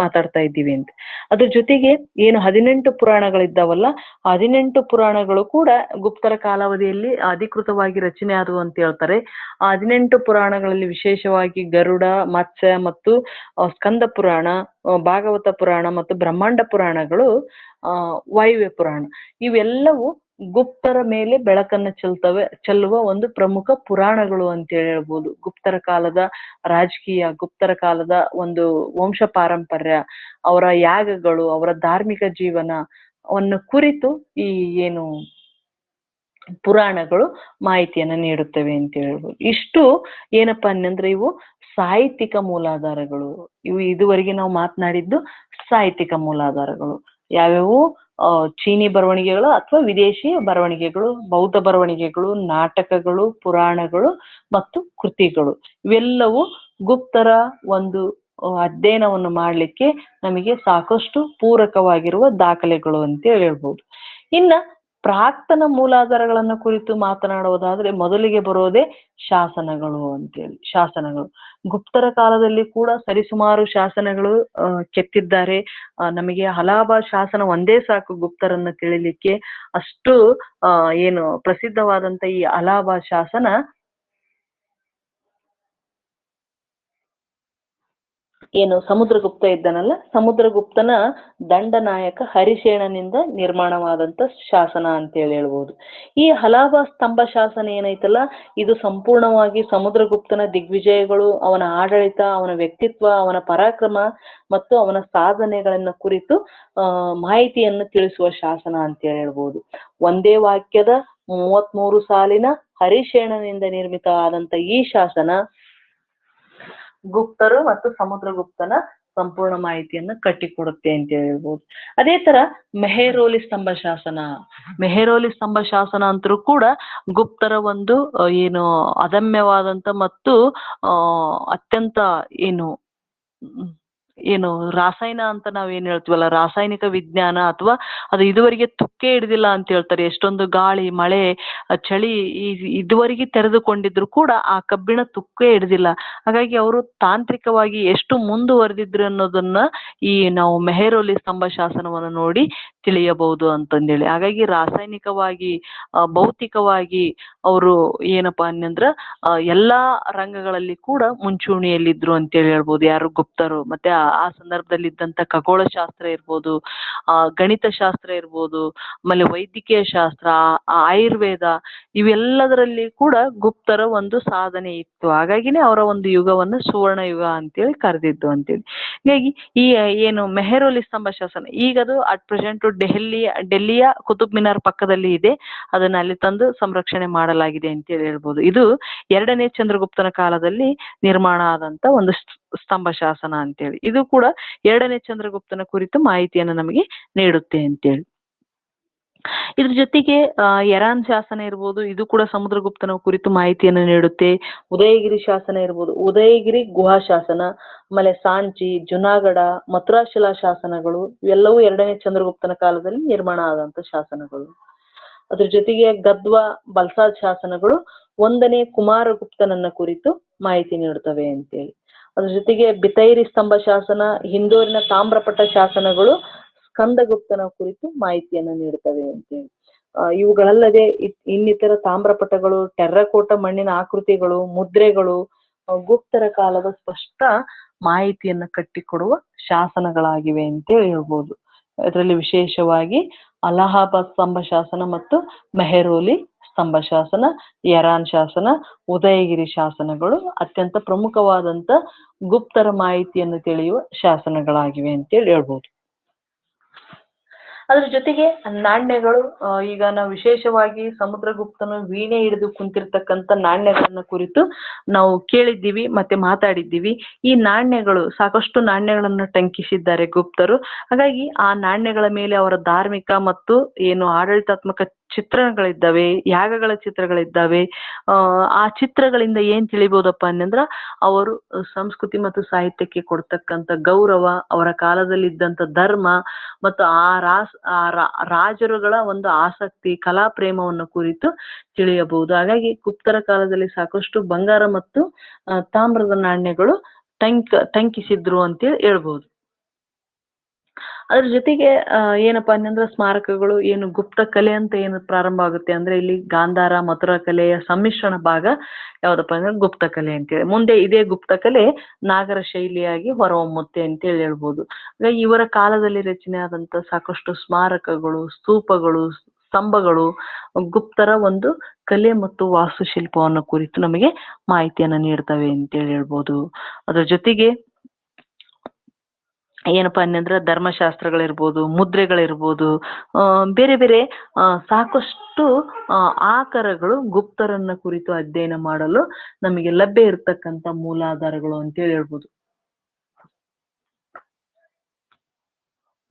ಮಾತಾಡ್ತಾ ಇದ್ದೀವಿ ಅಂತ. ಅದ್ರ ಜೊತೆಗೆ ಏನು 18 ಪುರಾಣಗಳಿದ್ದಾವಲ್ಲ, 18 ಪುರಾಣಗಳು ಕೂಡ ಗುಪ್ತರ ಕಾಲಾವಧಿಯಲ್ಲಿ ಅಧಿಕೃತವಾಗಿ ರಚನೆ ಆದವು ಅಂತ ಹೇಳ್ತಾರೆ. ಆ 18 ಪುರಾಣಗಳಲ್ಲಿ ವಿಶೇಷವಾಗಿ ಗರುಡ, ಮತ್ಸ್ಯ ಮತ್ತು ಸ್ಕಂದ ಪುರಾಣ, ಭಾಗವತ ಪುರಾಣ ಮತ್ತು ಬ್ರಹ್ಮಾಂಡ ಪುರಾಣಗಳು, ವಾಯುವ್ಯ ಪುರಾಣ, ಇವೆಲ್ಲವೂ ಗುಪ್ತರ ಮೇಲೆ ಬೆಳಕನ್ನ ಚೆಲ್ಲುವ ಒಂದು ಪ್ರಮುಖ ಪುರಾಣಗಳು ಅಂತ ಹೇಳ್ಬೋದು. ಗುಪ್ತರ ಕಾಲದ ರಾಜಕೀಯ, ಗುಪ್ತರ ಕಾಲದ ಒಂದು ವಂಶ ಪಾರಂಪರ್ಯ, ಅವರ ಯಾಗಗಳು, ಅವರ ಧಾರ್ಮಿಕ ಜೀವನವನ್ನು ಕುರಿತು ಈ ಏನು ಪುರಾಣಗಳು ಮಾಹಿತಿಯನ್ನ ನೀಡುತ್ತವೆ ಅಂತ ಹೇಳ್ಬೋದು. ಇಷ್ಟು ಏನಪ್ಪಾ ಅನ್ನಂದ್ರೆ ಇವು ಸಾಹಿತ್ಯಿಕ ಮೂಲಾಧಾರಗಳು. ಇವು ಇದುವರೆಗೆ ನಾವು ಮಾತನಾಡಿದ್ದು ಸಾಹಿತ್ಯಿಕ ಮೂಲಾಧಾರಗಳು ಯಾವ್ಯಾವು? ಚೀನಿ ಬರವಣಿಗೆಗಳು ಅಥವಾ ವಿದೇಶಿ ಬರವಣಿಗೆಗಳು, ಬೌದ್ಧ ಬರವಣಿಗೆಗಳು, ನಾಟಕಗಳು, ಪುರಾಣಗಳು ಮತ್ತು ಕೃತಿಗಳು, ಇವೆಲ್ಲವೂ ಗುಪ್ತರ ಒಂದು ಅಧ್ಯಯನವನ್ನು ಮಾಡ್ಲಿಕ್ಕೆ ನಮಗೆ ಸಾಕಷ್ಟು ಪೂರಕವಾಗಿರುವ ದಾಖಲೆಗಳು ಅಂತ ಹೇಳ್ಬೋದು. ಇನ್ನ ಪ್ರಾಕ್ತನ ಮೂಲಾಧಾರಗಳನ್ನ ಕುರಿತು ಮಾತನಾಡುವುದಾದ್ರೆ ಮೊದಲಿಗೆ ಬರೋದೇ ಶಾಸನಗಳು ಅಂತೇಳಿ. ಶಾಸನಗಳು ಗುಪ್ತರ ಕಾಲದಲ್ಲಿ ಕೂಡ ಸರಿಸುಮಾರು ಶಾಸನಗಳು ಕೆತ್ತಿದ್ದಾರೆ. ನಮಗೆ ಹಲಾಬ ಶಾಸನ ಒಂದೇ ಸಾಕು ಗುಪ್ತರನ್ನ ತಿಳಿಲಿಕ್ಕೆ. ಅಷ್ಟು ಏನು ಪ್ರಸಿದ್ಧವಾದಂತ ಈ ಹಲಾಬ ಶಾಸನ ಏನು ಸಮುದ್ರಗುಪ್ತ ಇದ್ದನಲ್ಲ, ಸಮುದ್ರಗುಪ್ತನ ದಂಡನಾಯಕ ಹರಿಶೇಣನಿಂದ ನಿರ್ಮಾಣವಾದಂತ ಶಾಸನ ಅಂತ ಹೇಳ್ಬೋದು. ಈ ಹಲಾಬ ಸ್ತಂಭ ಶಾಸನ ಏನೈತಲ್ಲ, ಇದು ಸಂಪೂರ್ಣವಾಗಿ ಸಮುದ್ರಗುಪ್ತನ ದಿಗ್ವಿಜಯಗಳು, ಅವನ ಆಡಳಿತ, ಅವನ ವ್ಯಕ್ತಿತ್ವ, ಅವನ ಪರಾಕ್ರಮ ಮತ್ತು ಅವನ ಸಾಧನೆಗಳನ್ನ ಕುರಿತು ಮಾಹಿತಿಯನ್ನು ತಿಳಿಸುವ ಶಾಸನ ಅಂತ ಹೇಳ್ಬೋದು. ಒಂದೇ ವಾಕ್ಯದ 33 ಸಾಲಿನ ಹರಿಶೇಣನಿಂದ ನಿರ್ಮಿತ ಆದಂತ ಈ ಶಾಸನ ಗುಪ್ತರು ಮತ್ತು ಸಮುದ್ರಗುಪ್ತನ ಸಂಪೂರ್ಣ ಮಾಹಿತಿಯನ್ನ ಕಟ್ಟಿಕೊಡುತ್ತೆ ಅಂತ ಹೇಳ್ಬೋದು. ಅದೇ ತರ ಮೆಹರೋಲಿ ಸ್ತಂಭ ಶಾಸನ, ಮೆಹರೋಲಿ ಸ್ತಂಭ ಶಾಸನ ಅಂತರೂ ಕೂಡ ಗುಪ್ತರ ಒಂದು ಏನು ಅದಮ್ಯವಾದಂತ ಮತ್ತು ಅತ್ಯಂತ ಏನು ರಾಸಾಯನ ಅಂತ ನಾವೇನ್ ಹೇಳ್ತೀವಲ್ಲ, ರಾಸಾಯನಿಕ ವಿಜ್ಞಾನ, ಅಥವಾ ಅದು ಇದುವರೆಗೆ ತುಕ್ಕೆ ಹಿಡ್ದಿಲ್ಲ ಅಂತ ಹೇಳ್ತಾರೆ. ಎಷ್ಟೊಂದು ಗಾಳಿ, ಮಳೆ, ಚಳಿ ಇದುವರೆಗೆ ತೆರೆದುಕೊಂಡಿದ್ರು ಕೂಡ ಆ ಕಬ್ಬಿಣ ತುಕ್ಕೆ ಹಿಡ್ದಿಲ್ಲ. ಹಾಗಾಗಿ ಅವರು ತಾಂತ್ರಿಕವಾಗಿ ಎಷ್ಟು ಮುಂದುವರೆದಿದ್ರು ಅನ್ನೋದನ್ನ ಈ ನಾವು ಮೆಹರೋಲಿ ಸ್ತಂಭ ಶಾಸನವನ್ನು ನೋಡಿ ತಿಳಿಯಬಹುದು ಅಂತಂದೇಳಿ. ಹಾಗಾಗಿ ರಾಸಾಯನಿಕವಾಗಿ, ಭೌತಿಕವಾಗಿ ಅವರು ಏನಪ್ಪಾ ಅನ್ನಂದ್ರ ಎಲ್ಲಾ ರಂಗಗಳಲ್ಲಿ ಕೂಡ ಮುಂಚೂಣಿಯಲ್ಲಿದ್ರು ಅಂತೇಳಿ ಹೇಳ್ಬೋದು ಯಾರು ಗುಪ್ತರು. ಮತ್ತೆ ಆ ಸಂದರ್ಭದಲ್ಲಿ ಇದ್ದಂತ ಖಗೋಳಶಾಸ್ತ್ರ ಇರ್ಬೋದು, ಗಣಿತ ಶಾಸ್ತ್ರ ಇರ್ಬೋದು, ಆಮೇಲೆ ವೈದ್ಯಕೀಯ ಶಾಸ್ತ್ರ, ಆಯುರ್ವೇದ, ಇವೆಲ್ಲದರಲ್ಲಿ ಕೂಡ ಗುಪ್ತರ ಒಂದು ಸಾಧನೆ ಇತ್ತು. ಹಾಗಾಗಿನೇ ಅವರ ಒಂದು ಯುಗವನ್ನು ಸುವರ್ಣ ಯುಗ ಅಂತೇಳಿ ಕರೆದಿದ್ದು ಅಂತೇಳಿ. ಹೀಗಾಗಿ ಈ ಏನು ಮೆಹರೋಲಿ ಸ್ತಂಭ ಶಾಸನ ಈಗದು ಅಟ್ ಪ್ರೆಸೆಂಟ್ ಡೆಲ್ಲಿಯ ಕುತುಬ್ ಮಿನಾರ್ ಪಕ್ಕದಲ್ಲಿ ಇದೆ. ಅದನ್ನ ಅಲ್ಲಿ ತಂದು ಸಂರಕ್ಷಣೆ ಮಾಡಲಾಗಿದೆ ಅಂತೇಳಿ ಹೇಳ್ಬೋದು. ಇದು 2ನೇ ಚಂದ್ರಗುಪ್ತನ ಕಾಲದಲ್ಲಿ ನಿರ್ಮಾಣ ಆದಂತ ಒಂದು ಸ್ತಂಭ ಶಾಸನ ಅಂತೇಳಿ. ಇದು ಕೂಡ 2ನೇ ಚಂದ್ರಗುಪ್ತನ ಕುರಿತು ಮಾಹಿತಿಯನ್ನು ನಮಗೆ ನೀಡುತ್ತೆ ಅಂತೇಳಿ. ಇದ್ರ ಜೊತೆಗೆ ಯರಾನ್ ಶಾಸನ ಇರ್ಬೋದು, ಇದು ಕೂಡ ಸಮುದ್ರಗುಪ್ತನ ಕುರಿತು ಮಾಹಿತಿಯನ್ನು ನೀಡುತ್ತೆ. ಉದಯಗಿರಿ ಶಾಸನ ಇರ್ಬೋದು, ಉದಯಗಿರಿ ಗುಹಾ ಶಾಸನ, ಆಮೇಲೆ ಸಾಂಚಿ, ಜುನಾಗಢ, ಮಥುರಾಶಿಲಾ ಶಾಸನಗಳು ಇವೆಲ್ಲವೂ 2ನೇ ಚಂದ್ರಗುಪ್ತನ ಕಾಲದಲ್ಲಿ ನಿರ್ಮಾಣ ಆದಂತ ಶಾಸನಗಳು. ಅದ್ರ ಜೊತೆಗೆ ಗದ್ವಾ, ಬಲ್ಸಾದ್ ಶಾಸನಗಳು 1ನೇ ಕುಮಾರಗುಪ್ತನನ್ನ ಕುರಿತು ಮಾಹಿತಿ ನೀಡುತ್ತವೆ ಅಂತೇಳಿ. ಅದ್ರ ಜೊತೆಗೆ ಬಿತೈರಿ ಸ್ತಂಭ ಶಾಸನ, ಹಿಂದೂರಿನ ತಾಮ್ರಪಟ್ಟ ಶಾಸನಗಳು ಸ್ಕಂದಗುಪ್ತನ ಕುರಿತು ಮಾಹಿತಿಯನ್ನು ನೀಡುತ್ತವೆ ಅಂತೇಳಿ. ಇವುಗಳಲ್ಲದೆ ಇನ್ನಿತರ ತಾಮ್ರಪಟಗಳು, ಟೆರ್ರಕೋಟ ಮಣ್ಣಿನ ಆಕೃತಿಗಳು, ಮುದ್ರೆಗಳು ಗುಪ್ತರ ಕಾಲದ ಸ್ಪಷ್ಟ ಮಾಹಿತಿಯನ್ನ ಕಟ್ಟಿಕೊಡುವ ಶಾಸನಗಳಾಗಿವೆ ಅಂತೇಳಿ ಹೇಳ್ಬೋದು. ಅದರಲ್ಲಿ ವಿಶೇಷವಾಗಿ ಅಲಹಾಬಾದ್ ಸ್ತಂಭ ಶಾಸನ ಮತ್ತು ಮೆಹರೋಲಿ ಸ್ತಂಭ ಶಾಸನ, ಯರಾನ್ ಶಾಸನ, ಉದಯಗಿರಿ ಶಾಸನಗಳು ಅತ್ಯಂತ ಪ್ರಮುಖವಾದಂತ ಗುಪ್ತರ ಮಾಹಿತಿಯನ್ನು ತಿಳಿಯುವ ಶಾಸನಗಳಾಗಿವೆ ಅಂತೇಳಿ ಹೇಳ್ಬೋದು. ಅದ್ರ ಜೊತೆಗೆ ನಾಣ್ಯಗಳು, ಈಗ ನಾವು ವಿಶೇಷವಾಗಿ ಸಮುದ್ರಗುಪ್ತನು ವೀಣೆ ಹಿಡಿದು ಕುಂತಿರ್ತಕ್ಕಂಥ ನಾಣ್ಯಗಳನ್ನ ಕುರಿತು ನಾವು ಕೇಳಿದ್ದೀವಿ ಮತ್ತೆ ಮಾತಾಡಿದ್ದೀವಿ. ಈ ನಾಣ್ಯಗಳು, ಸಾಕಷ್ಟು ನಾಣ್ಯಗಳನ್ನು ಟಂಕಿಸಿದ್ದಾರೆ ಗುಪ್ತರು. ಹಾಗಾಗಿ ಆ ನಾಣ್ಯಗಳ ಮೇಲೆ ಅವರ ಧಾರ್ಮಿಕ ಮತ್ತು ಏನು ಆಡಳಿತಾತ್ಮಕ ಚಿತ್ರಣಗಳಿದ್ದಾವೆ, ಯಾಗಗಳ ಚಿತ್ರಗಳಿದ್ದಾವೆ. ಆ ಚಿತ್ರಗಳಿಂದ ಏನ್ ತಿಳಿಬಹುದಪ್ಪ ಅನ್ನಂದ್ರ ಅವರು ಸಂಸ್ಕೃತಿ ಮತ್ತು ಸಾಹಿತ್ಯಕ್ಕೆ ಕೊಡ್ತಕ್ಕಂಥ ಗೌರವ, ಅವರ ಕಾಲದಲ್ಲಿದ್ದಂಥ ಧರ್ಮ ಮತ್ತು ರಾಜರುಗಳ ಒಂದು ಆಸಕ್ತಿ, ಕಲಾ ಪ್ರೇಮವನ್ನು ಕುರಿತು ತಿಳಿಯಬಹುದು. ಹಾಗಾಗಿ ಗುಪ್ತರ ಕಾಲದಲ್ಲಿ ಸಾಕಷ್ಟು ಬಂಗಾರ ಮತ್ತು ತಾಮ್ರದ ನಾಣ್ಯಗಳು ಟಂಕಿಸಿದ್ರು ಅಂತೇಳಿ ಹೇಳ್ಬೋದು. ಅದ್ರ ಜೊತೆಗೆ ಏನಪ್ಪಾ ಅಂತಂದ್ರೆ ಸ್ಮಾರಕಗಳು, ಏನು ಗುಪ್ತ ಕಲೆ ಅಂತ ಏನು ಪ್ರಾರಂಭ ಆಗುತ್ತೆ ಅಂದ್ರೆ ಇಲ್ಲಿ ಗಾಂಧಾರ, ಮಥುರಾ ಕಲೆಯ ಸಮ್ಮಿಶ್ರಣ ಭಾಗ ಯಾವ್ದಪ್ಪ ಅಂದ್ರೆ ಗುಪ್ತ ಕಲೆ ಅಂತೇಳಿ. ಮುಂದೆ ಇದೇ ಗುಪ್ತ ಕಲೆ ನಾಗರ ಶೈಲಿಯಾಗಿ ಹೊರಹೊಮ್ಮುತ್ತೆ ಅಂತೇಳಿ ಹೇಳ್ಬೋದು. ಹಾಗಾಗಿ ಇವರ ಕಾಲದಲ್ಲಿ ರಚನೆ ಆದಂತ ಸಾಕಷ್ಟು ಸ್ಮಾರಕಗಳು, ಸ್ತೂಪಗಳು, ಸ್ತಂಭಗಳು ಗುಪ್ತರ ಒಂದು ಕಲೆ ಮತ್ತು ವಾಸ್ತುಶಿಲ್ಪವನ್ನು ಕುರಿತು ನಮಗೆ ಮಾಹಿತಿಯನ್ನ ನೀಡ್ತವೆ ಅಂತೇಳಿ ಹೇಳ್ಬೋದು. ಅದ್ರ ಜೊತೆಗೆ ಏನಪ್ಪಾ ಅನ್ನಂದ್ರೆ ಧರ್ಮಶಾಸ್ತ್ರಗಳಿರ್ಬೋದು, ಮುದ್ರೆಗಳಿರ್ಬೋದು, ಬೇರೆ ಬೇರೆ ಸಾಕಷ್ಟು ಆಕರಗಳು ಗುಪ್ತರನ್ನ ಕುರಿತು ಅಧ್ಯಯನ ಮಾಡಲು ನಮಗೆ ಲಭ್ಯ ಇರತಕ್ಕಂತ ಮೂಲಾಧಾರಗಳು ಅಂತೇಳಿ ಹೇಳ್ಬೋದು.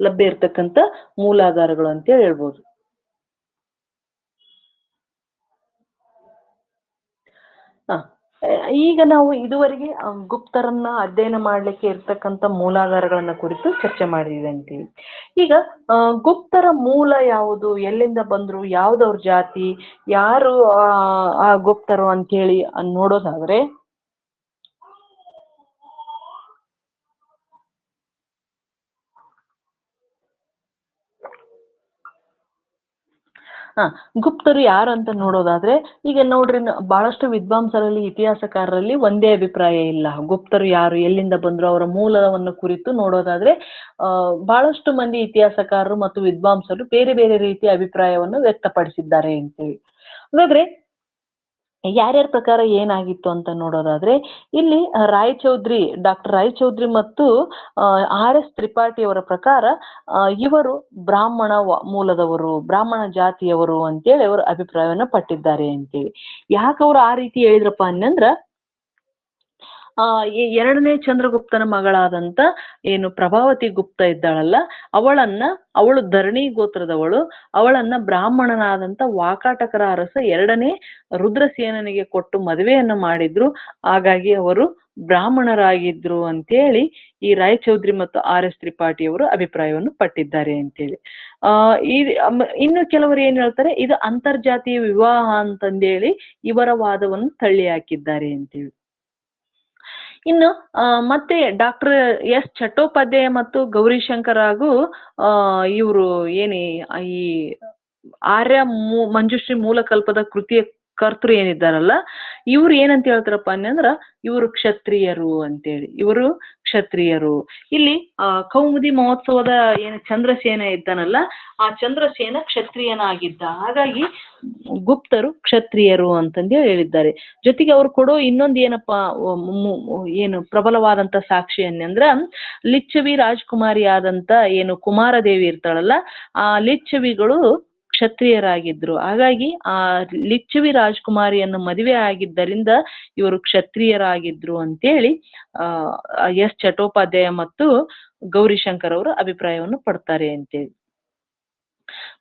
ಲಭ್ಯ ಇರತಕ್ಕಂತ ಮೂಲಾಧಾರಗಳು ಅಂತೇಳಿ ಹೇಳ್ಬೋದು. ಈಗ ನಾವು ಇದುವರೆಗೆ ಗುಪ್ತರನ್ನ ಅಧ್ಯಯನ ಮಾಡ್ಲಿಕ್ಕೆ ಇರ್ತಕ್ಕಂಥ ಮೂಲಾಧಾರಗಳನ್ನ ಕುರಿತು ಚರ್ಚೆ ಮಾಡಿದ್ವಿ ಅಂತೀವಿ. ಈಗ ಗುಪ್ತರ ಮೂಲ ಯಾವುದು, ಎಲ್ಲಿಂದ ಬಂದ್ರು, ಯಾವ್ದವ್ರ ಜಾತಿ, ಯಾರು ಆ ಗುಪ್ತರು ಅಂತೇಳಿ ನೋಡೋದಾದ್ರೆ ಗುಪ್ತರು ಯಾರು ಅಂತ ನೋಡೋದಾದ್ರೆ ಈಗ ನೋಡ್ರಿ, ಬಹಳಷ್ಟು ವಿದ್ವಾಂಸರಲ್ಲಿ ಇತಿಹಾಸಕಾರರಲ್ಲಿ ಒಂದೇ ಅಭಿಪ್ರಾಯ ಇಲ್ಲ. ಗುಪ್ತರು ಯಾರು, ಎಲ್ಲಿಂದ ಬಂದ್ರು, ಅವರ ಮೂಲವನ್ನು ಕುರಿತು ನೋಡೋದಾದ್ರೆ ಬಹಳಷ್ಟು ಮಂದಿ ಇತಿಹಾಸಕಾರರು ಮತ್ತು ವಿದ್ವಾಂಸರು ಬೇರೆ ಬೇರೆ ರೀತಿಯ ಅಭಿಪ್ರಾಯವನ್ನು ವ್ಯಕ್ತಪಡಿಸಿದ್ದಾರೆ ಅಂತೇಳಿ. ಹಾಗಾದ್ರೆ ಯಾರ್ಯಾರ ಪ್ರಕಾರ ಏನಾಗಿತ್ತು ಅಂತ ನೋಡೋದಾದ್ರೆ ಇಲ್ಲಿ ಡಾಕ್ಟರ್ ರಾಯಚೌಧರಿ ಮತ್ತು RS ತ್ರಿಪಾಠಿ ಅವರ ಪ್ರಕಾರ ಇವರು ಬ್ರಾಹ್ಮಣ ಮೂಲದವರು, ಬ್ರಾಹ್ಮಣ ಜಾತಿಯವರು ಅಂತೇಳಿ ಅವರು ಅಭಿಪ್ರಾಯವನ್ನ ಪಟ್ಟಿದ್ದಾರೆ ಅಂತೇಳಿ. ಯಾಕೆ ಅವ್ರು ಆ ರೀತಿ ಹೇಳಿದ್ರಪ್ಪ ಅನ್ನಂದ್ರ ಎರಡನೇ ಚಂದ್ರಗುಪ್ತನ ಮಗಳಾದಂತ ಏನು ಪ್ರಭಾವತಿ ಗುಪ್ತ ಇದ್ದಾಳಲ್ಲ, ಅವಳು ಧರಣಿ ಗೋತ್ರದವಳು, ಅವಳನ್ನ ಬ್ರಾಹ್ಮಣನಾದಂತ ವಾಕಾಟಕರ ಅರಸ ಎರಡನೇ ರುದ್ರಸೇನನಿಗೆ ಕೊಟ್ಟು ಮದುವೆಯನ್ನ ಮಾಡಿದ್ರು. ಹಾಗಾಗಿ ಅವರು ಬ್ರಾಹ್ಮಣರಾಗಿದ್ರು ಅಂತೇಳಿ ಈ ರಾಯಚೌಧರಿ ಮತ್ತು RS ತ್ರಿಪಾಠಿ ಅವರು ಅಭಿಪ್ರಾಯವನ್ನು ಪಟ್ಟಿದ್ದಾರೆ ಅಂತೇಳಿ. ಇನ್ನು ಕೆಲವರು ಏನ್ ಹೇಳ್ತಾರೆ, ಇದು ಅಂತರ್ಜಾತೀಯ ವಿವಾಹ ಅಂತಂದೇಳಿ ಇವರ ವಾದವನ್ನು ತಳ್ಳಿ ಹಾಕಿದ್ದಾರೆ ಅಂತೇಳಿ. ಇನ್ನು ಮತ್ತೆ ಡಾಕ್ಟರ್ S ಚಟ್ಟೋಪಾಧ್ಯಾಯ ಮತ್ತು ಗೌರಿಶಂಕರ್ ಹಾಗೂ ಇವರು ಈ ಆರ್ಯ ಮಂಜುಶ್ರೀ ಮೂಲಕಲ್ಪದ ಕೃತಿಯ ಕರ್ತೃ ಏನಿದ್ದಾರಲ್ಲ, ಇವ್ರು ಏನಂತ ಹೇಳ್ತಾರಪ್ಪ ಅಂದ್ರ ಇವರು ಕ್ಷತ್ರಿಯರು ಅಂತೇಳಿ. ಇವರು ಕ್ಷತ್ರಿಯರು. ಇಲ್ಲಿ ಕೌಮುದಿ ಮಹೋತ್ಸವದ ಚಂದ್ರಸೇನ ಇದ್ದಾನಲ್ಲ, ಆ ಚಂದ್ರಸೇನ ಕ್ಷತ್ರಿಯನಾಗಿದ್ದ, ಹಾಗಾಗಿ ಗುಪ್ತರು ಕ್ಷತ್ರಿಯರು ಅಂತಂದೇಳಿ ಹೇಳಿದ್ದಾರೆ. ಜೊತೆಗೆ ಅವ್ರು ಕೊಡೋ ಇನ್ನೊಂದು ಪ್ರಬಲವಾದಂತ ಸಾಕ್ಷಿ ಅನ್ನಂದ್ರ ಲಿಚ್ಛವಿ ರಾಜಕುಮಾರಿ ಆದಂತ ಕುಮಾರದೇವಿ ಇರ್ತಾಳಲ್ಲ, ಆ ಲಿಚ್ಛವಿಗಳು ಕ್ಷತ್ರಿಯರಾಗಿದ್ರು. ಹಾಗಾಗಿ ಆ ಲಿಚ್ಛವಿ ರಾಜಕುಮಾರಿಯನ್ನು ಮದುವೆ ಆಗಿದ್ದರಿಂದ ಇವರು ಕ್ಷತ್ರಿಯರಾಗಿದ್ರು ಅಂತೇಳಿ S ಚಟ್ಟೋಪಾಧ್ಯಾಯ ಮತ್ತು ಗೌರಿಶಂಕರ್ ಅವರು ಅಭಿಪ್ರಾಯವನ್ನು ಪಡ್ತಾರೆ ಅಂತೇಳಿ.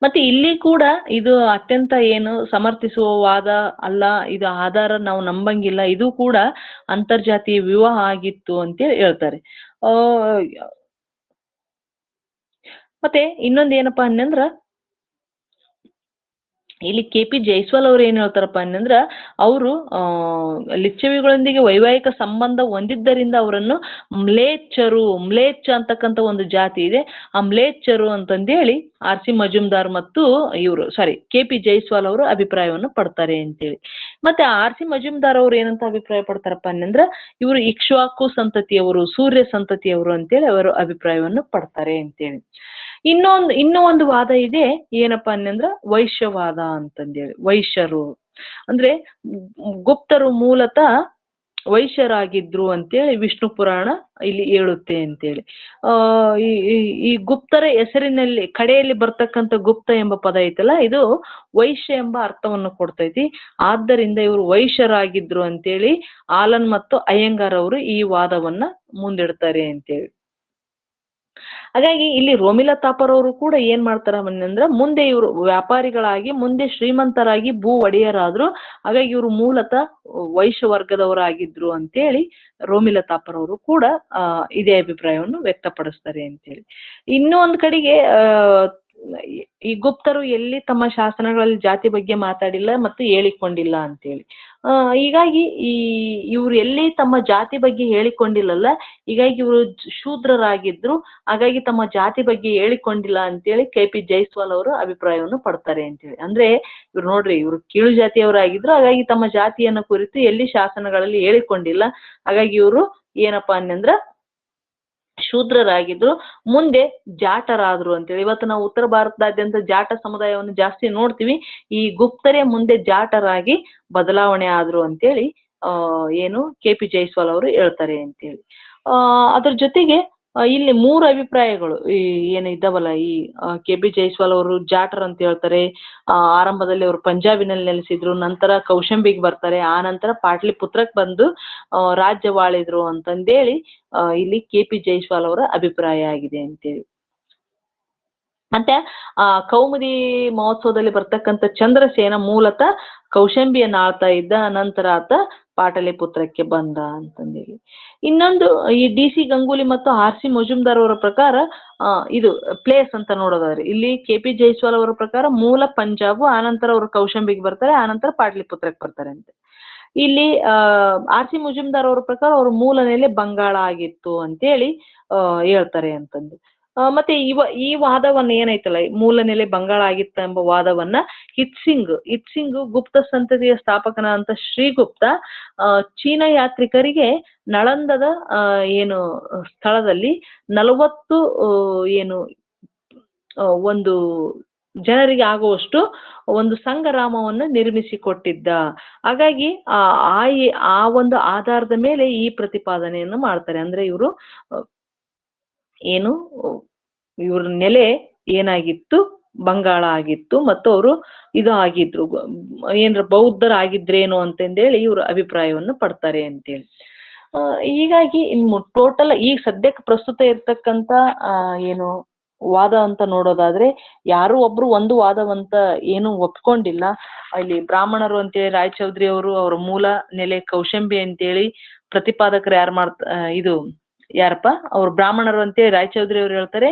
ಮತ್ತೆ ಇಲ್ಲಿ ಕೂಡ ಇದು ಅತ್ಯಂತ ಸಮರ್ಥಿಸುವ ವಾದ ಅಲ್ಲ, ಇದು ಆಧಾರ ನಾವು ನಂಬಂಗಿಲ್ಲ, ಇದು ಕೂಡ ಅಂತರ್ಜಾತೀಯ ವಿವಾಹ ಆಗಿತ್ತು ಅಂತೇಳಿ ಹೇಳ್ತಾರೆ. ಮತ್ತೆ ಇನ್ನೊಂದೇನಪ್ಪಾ ಅನ್ನಂದ್ರ ಇಲ್ಲಿ KP ಜೈಸ್ವಾಲ್ ಅವ್ರು ಏನ್ ಹೇಳ್ತಾರಪ್ಪ ಅನ್ನಂದ್ರ ಅವರು ಲಿಚ್ಛವಿಗಳೊಂದಿಗೆ ವೈವಾಹಿಕ ಸಂಬಂಧ ಹೊಂದಿದ್ದರಿಂದ ಅವರನ್ನು ಮ್ಲೇಚ್ಛ ಅಂತಕ್ಕಂಥ ಒಂದು ಜಾತಿ ಇದೆ, ಆ ಮ್ಲೇಚ್ಛರು ಅಂತಂದೇಳಿ RC ಮಜುಮ್ದಾರ್ ಮತ್ತು KP ಜೈಸ್ವಾಲ್ ಅವರು ಅಭಿಪ್ರಾಯವನ್ನು ಪಡ್ತಾರೆ ಅಂತೇಳಿ. ಮತ್ತೆ RC ಮಜುಮ್ದಾರ್ ಅವ್ರು ಏನಂತ ಅಭಿಪ್ರಾಯ ಪಡ್ತಾರಪ್ಪ ಅನ್ನಂದ್ರ ಇವರು ಇಕ್ಷ್ವಾಕು ಸಂತತಿಯವರು, ಸೂರ್ಯ ಸಂತತಿಯವರು ಅಂತೇಳಿ ಅವರು ಅಭಿಪ್ರಾಯವನ್ನು ಪಡ್ತಾರೆ ಅಂತೇಳಿ. ಇನ್ನೂ ಒಂದು ವಾದ ಇದೆ, ಏನಪ್ಪಾ ಅನ್ನಂದ್ರ ವೈಶ್ಯವಾದ ಅಂತಂದೇಳಿ. ವೈಶ್ಯರು ಅಂದ್ರೆ ಗುಪ್ತರು ಮೂಲತಃ ವೈಶ್ಯರಾಗಿದ್ರು ಅಂತೇಳಿ ವಿಷ್ಣು ಪುರಾಣ ಇಲ್ಲಿ ಹೇಳುತ್ತೆ ಅಂತೇಳಿ. ಈ ಗುಪ್ತರ ಹೆಸರಿನಲ್ಲಿ ಕಡೆಯಲ್ಲಿ ಬರ್ತಕ್ಕಂಥ ಗುಪ್ತ ಎಂಬ ಪದ ಐತಲ್ಲ, ಇದು ವೈಶ್ಯ ಎಂಬ ಅರ್ಥವನ್ನು ಕೊಡ್ತೈತಿ. ಆದ್ದರಿಂದ ಇವರು ವೈಶ್ಯರಾಗಿದ್ರು ಅಂತೇಳಿ ಆಲನ್ ಮತ್ತು ಅಯ್ಯಂಗಾರ್ ಅವರು ಈ ವಾದವನ್ನ ಮುಂದಿಡ್ತಾರೆ ಅಂತೇಳಿ. ಹಾಗಾಗಿ ಇಲ್ಲಿ ರೋಮಿಲಾ ಥಾಪರ್ ಅವರು ಕೂಡ ಏನ್ ಮಾಡ್ತಾರ ಅಂದ್ರೆ ಮುಂದೆ ಇವರು ವ್ಯಾಪಾರಿಗಳಾಗಿ ಮುಂದೆ ಶ್ರೀಮಂತರಾಗಿ ಭೂ ಒಡೆಯರಾದ್ರು, ಹಾಗಾಗಿ ಇವರು ಮೂಲತಃ ವೈಶ್ಯ ವರ್ಗದವರಾಗಿದ್ರು ಅಂತೇಳಿ ರೋಮಿಲಾ ಥಾಪರ್ ಅವರು ಕೂಡ ಇದೇ ಅಭಿಪ್ರಾಯವನ್ನು ವ್ಯಕ್ತಪಡಿಸ್ತಾರೆ ಅಂತೇಳಿ. ಇನ್ನೂ ಒಂದ್ ಕಡೆಗೆ ಈ ಗುಪ್ತರು ಎಲ್ಲಿ ತಮ್ಮ ಶಾಸನಗಳಲ್ಲಿ ಜಾತಿ ಬಗ್ಗೆ ಮಾತಾಡಿಲ್ಲ ಮತ್ತು ಹೇಳಿಕೊಂಡಿಲ್ಲ ಅಂತೇಳಿ. ಹೀಗಾಗಿ ಇವ್ರು ಎಲ್ಲಿ ತಮ್ಮ ಜಾತಿ ಬಗ್ಗೆ ಹೇಳಿಕೊಂಡಿಲ್ಲಲ್ಲ, ಹೀಗಾಗಿ ಇವರು ಶೂದ್ರರಾಗಿದ್ರು, ಹಾಗಾಗಿ ತಮ್ಮ ಜಾತಿ ಬಗ್ಗೆ ಹೇಳಿಕೊಂಡಿಲ್ಲ ಅಂತೇಳಿ KP ಜೈಸ್ವಾಲ್ ಅವರು ಅಭಿಪ್ರಾಯವನ್ನು ಪಡ್ತಾರೆ ಅಂತೇಳಿ. ಅಂದ್ರೆ ಇವ್ರು ನೋಡ್ರಿ, ಇವ್ರು ಕೀಳು ಜಾತಿಯವರಾಗಿದ್ರು, ಹಾಗಾಗಿ ತಮ್ಮ ಜಾತಿಯನ್ನ ಕುರಿತು ಎಲ್ಲಿ ಶಾಸನಗಳಲ್ಲಿ ಹೇಳಿಕೊಂಡಿಲ್ಲ, ಹಾಗಾಗಿ ಇವರು ಏನಪ್ಪಾ ಅನ್ನಂದ್ರ ಶೂದ್ರರಾಗಿದ್ರು, ಮುಂದೆ ಜಾಟರಾದ್ರು ಅಂತೇಳಿ. ಇವತ್ತು ನಾವು ಉತ್ತರ ಭಾರತದಾದ್ಯಂತ ಜಾಟ ಸಮುದಾಯವನ್ನು ಜಾಸ್ತಿ ನೋಡ್ತೀವಿ, ಈ ಗುಪ್ತರೇ ಮುಂದೆ ಜಾಟರಾಗಿ ಬದಲಾವಣೆ ಆದ್ರು ಅಂತೇಳಿ KP ಜೈಸ್ವಾಲ್ ಅವರು ಹೇಳ್ತಾರೆ ಅಂತೇಳಿ. ಅದ್ರ ಜೊತೆಗೆ ಇಲ್ಲಿ 3 ಅಭಿಪ್ರಾಯಗಳು ಇದ್ದಾವಲ್ಲ, ಈ KP ಜೈಸ್ವಾಲ್ ಅವರು ಜಾಟರ್ ಅಂತ ಹೇಳ್ತಾರೆ. ಆರಂಭದಲ್ಲಿ ಅವರು ಪಂಜಾಬಿನಲ್ಲಿ ನೆಲೆಸಿದ್ರು, ನಂತರ ಕೌಶಂಬಿಗೆ ಬರ್ತಾರೆ, ಆ ನಂತರ ಪಾಟ್ಲಿಪುತ್ರಕ್ಕೆ ಬಂದು ರಾಜ್ಯವಾಳಿದ್ರು ಅಂತಂದೇಳಿ ಇಲ್ಲಿ KP ಜೈಸ್ವಾಲ್ ಅವರ ಅಭಿಪ್ರಾಯ ಆಗಿದೆ ಅಂತೇಳಿ. ಮತ್ತೆ ಕೌಮುದಿ ಮಹೋತ್ಸವದಲ್ಲಿ ಬರ್ತಕ್ಕಂಥ ಚಂದ್ರಸೇನ ಮೂಲತಃ ಕೌಶಂಬಿಯನ್ನ ಆಳ್ತಾ ಇದ್ದ, ನಂತರ ಆತ ಪಾಟಲಿಪುತ್ರಕ್ಕೆ ಬಂದ ಅಂತಂದೇಳಿ. ಇನ್ನೊಂದು ಈ DC ಗಂಗೂಲಿ ಮತ್ತು RC ಮಜುಮ್ದಾರ್ ಅವರ ಪ್ರಕಾರ ಇದು ಪ್ಲೇಸ್ ಅಂತ ನೋಡೋದಾದ್ರೆ ಇಲ್ಲಿ KP ಜೈಸ್ವಾಲ್ ಅವರ ಪ್ರಕಾರ ಮೂಲ ಪಂಜಾಬ್, ಆನಂತರ ಅವರು ಕೌಶಂಬಿಗೆ ಬರ್ತಾರೆ, ಆನಂತರ ಪಾಟ್ಲಿಪುತ್ರಕ್ಕೆ ಬರ್ತಾರೆ ಅಂತ. ಇಲ್ಲಿ RC ಮಜುಮ್ದಾರ್ ಅವರ ಪ್ರಕಾರ ಅವ್ರ ಮೂಲ ನೆಲೆ ಬಂಗಾಳ ಆಗಿತ್ತು ಅಂತೇಳಿ ಹೇಳ್ತಾರೆ ಅಂತಂದು. ಮತ್ತೆ ಈ ವಾದವನ್ನ ಏನೈತಲ್ಲ, ಮೂಲ ನೆಲೆ ಬಂಗಾಳ ಆಗಿತ್ತ ಎಂಬ ವಾದವನ್ನ ಹಿತ್ಸಿಂಗ್ ಗುಪ್ತ ಸಂತತಿಯ ಸ್ಥಾಪಕನ ಅಂತ ಶ್ರೀಗುಪ್ತ ಚೀನಾ ಯಾತ್ರಿಕರಿಗೆ ನಳಂದದ ಏನು ಸ್ಥಳದಲ್ಲಿ 40 ಏನು ಒಂದು ಜನರಿಗೆ ಆಗುವಷ್ಟು ಒಂದು ಸಂಘರಾಮವನ್ನು ನಿರ್ಮಿಸಿಕೊಟ್ಟಿದ್ದ. ಹಾಗಾಗಿ ಆ ಒಂದು ಆಧಾರದ ಮೇಲೆ ಈ ಪ್ರತಿಪಾದನೆಯನ್ನು ಮಾಡ್ತಾರೆ. ಅಂದ್ರೆ ಇವರು ಏನು ಇವ್ರ ನೆಲೆ ಏನಾಗಿತ್ತು, ಬಂಗಾಳ ಆಗಿತ್ತು, ಮತ್ತು ಅವರು ಇದು ಆಗಿದ್ರು, ಏನ್ರ ಬೌದ್ಧರಾಗಿದ್ರೇನು ಅಂತಂದೇಳಿ ಇವ್ರ ಅಭಿಪ್ರಾಯವನ್ನು ಪಡ್ತಾರೆ ಅಂತೇಳಿ. ಹೀಗಾಗಿ ಟೋಟಲ್ ಈಗ ಸದ್ಯಕ್ಕೆ ಪ್ರಸ್ತುತ ಇರ್ತಕ್ಕಂಥ ಏನು ವಾದ ಅಂತ ನೋಡೋದಾದ್ರೆ, ಯಾರು ಒಬ್ರು ಒಂದು ವಾದವಂತ ಏನು ಒಪ್ಕೊಂಡಿಲ್ಲ. ಇಲ್ಲಿ ಬ್ರಾಹ್ಮಣರು ಅಂತೇಳಿ ರಾಯಚೌಧರಿ ಅವರು ಅವ್ರ ಮೂಲ ನೆಲೆ ಕೌಶಂಬಿ ಅಂತೇಳಿ ಪ್ರತಿಪಾದಕರು ಇದು ಯಾರಪ್ಪ ಅವ್ರ ಬ್ರಾಹ್ಮಣರು ಅಂತೇಳಿ ರಾಯಚೌಧರಿ ಅವ್ರು ಹೇಳ್ತಾರೆ.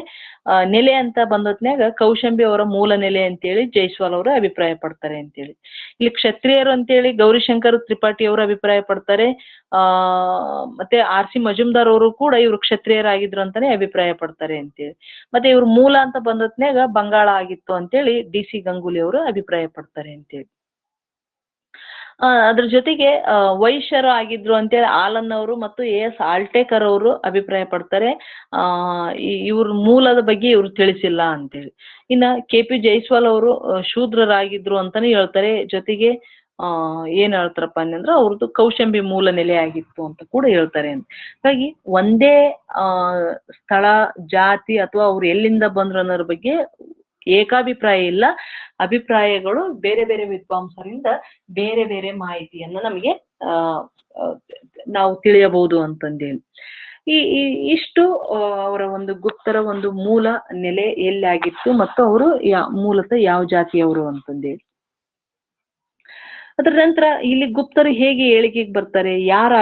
ನೆಲೆ ಅಂತ ಬಂದೊತ್ನ್ಯಾಗ ಕೌಶಂಬಿ ಅವರ ಮೂಲ ನೆಲೆ ಅಂತೇಳಿ ಜೈಸ್ವಾಲ್ ಅವರು ಅಭಿಪ್ರಾಯ ಪಡ್ತಾರೆ ಅಂತೇಳಿ. ಇಲ್ಲಿ ಕ್ಷತ್ರಿಯರು ಅಂತೇಳಿ ಗೌರಿಶಂಕರ್ ತ್ರಿಪಾಠಿ ಅವರು ಅಭಿಪ್ರಾಯ ಪಡ್ತಾರೆ. ಮತ್ತೆ R.C. ಮಜುಮ್ದಾರ್ ಅವರು ಕೂಡ ಇವ್ರು ಕ್ಷತ್ರಿಯರಾಗಿದ್ರು ಅಂತಾನೆ ಅಭಿಪ್ರಾಯ ಪಡ್ತಾರೆ ಅಂತೇಳಿ. ಮತ್ತೆ ಇವ್ರ ಮೂಲ ಅಂತ ಬಂದೊತ್ನ್ಯಾಗ ಬಂಗಾಳ ಆಗಿತ್ತು ಅಂತೇಳಿ D.C. ಗಂಗೂಲಿ ಅವರು ಅಭಿಪ್ರಾಯ ಪಡ್ತಾರೆ ಅಂತೇಳಿ. ಅದ್ರ ಜೊತೆಗೆ ವೈಶ್ಯರು ಆಗಿದ್ರು ಅಂತೇಳಿ ಆಲನ್ ಅವರು ಮತ್ತು A.S. ಆಲ್ಟೇಕರ್ ಅವರು ಅಭಿಪ್ರಾಯ ಪಡ್ತಾರೆ. ಇವ್ರ ಮೂಲದ ಬಗ್ಗೆ ಇವ್ರು ತಿಳಿಸಿಲ್ಲ ಅಂತೇಳಿ. ಇನ್ನ KP ಜೈಸ್ವಾಲ್ ಅವರು ಶೂದ್ರರಾಗಿದ್ರು ಅಂತಾನೆ ಹೇಳ್ತಾರೆ. ಜೊತೆಗೆ ಏನ್ ಹೇಳ್ತಾರಪ್ಪ ಅಂದ್ರೆ ಅವ್ರದ್ದು ಕೌಶಂಬಿ ಮೂಲ ನೆಲೆ ಆಗಿತ್ತು ಅಂತ ಕೂಡ ಹೇಳ್ತಾರೆ ಅಂತ. ಹಾಗಾಗಿ ಒಂದೇ ಸ್ಥಳ, ಜಾತಿ ಅಥವಾ ಅವ್ರು ಎಲ್ಲಿಂದ ಬಂದ್ರು ಅನ್ನೋದ್ರ ಬಗ್ಗೆ ಏಕಾಭಿಪ್ರಾಯ ಇಲ್ಲ. ಅಭಿಪ್ರಾಯಗಳು ಬೇರೆ ಬೇರೆ ವಿದ್ವಾಂಸರಿಂದ ಬೇರೆ ಬೇರೆ ಮಾಹಿತಿಯನ್ನ ನಮಗೆ ನಾವು ತಿಳಿಯಬಹುದು ಅಂತಂದೇಳಿ. ಇಷ್ಟು ಅವರ ಒಂದು ಗುಪ್ತರ ಒಂದು ಮೂಲ ನೆಲೆ ಎಲ್ಲಿ ಆಗಿತ್ತು ಮತ್ತು ಅವರು ಮೂಲತಃ ಯಾವ ಜಾತಿಯವರು ಅಂತಂದೇಳಿ. ಅದ್ರ ನಂತರ ಇಲ್ಲಿ ಗುಪ್ತರು ಹೇಗೆ ಏಳಿಗೆಗೆ ಬರ್ತಾರೆ, ಯಾರ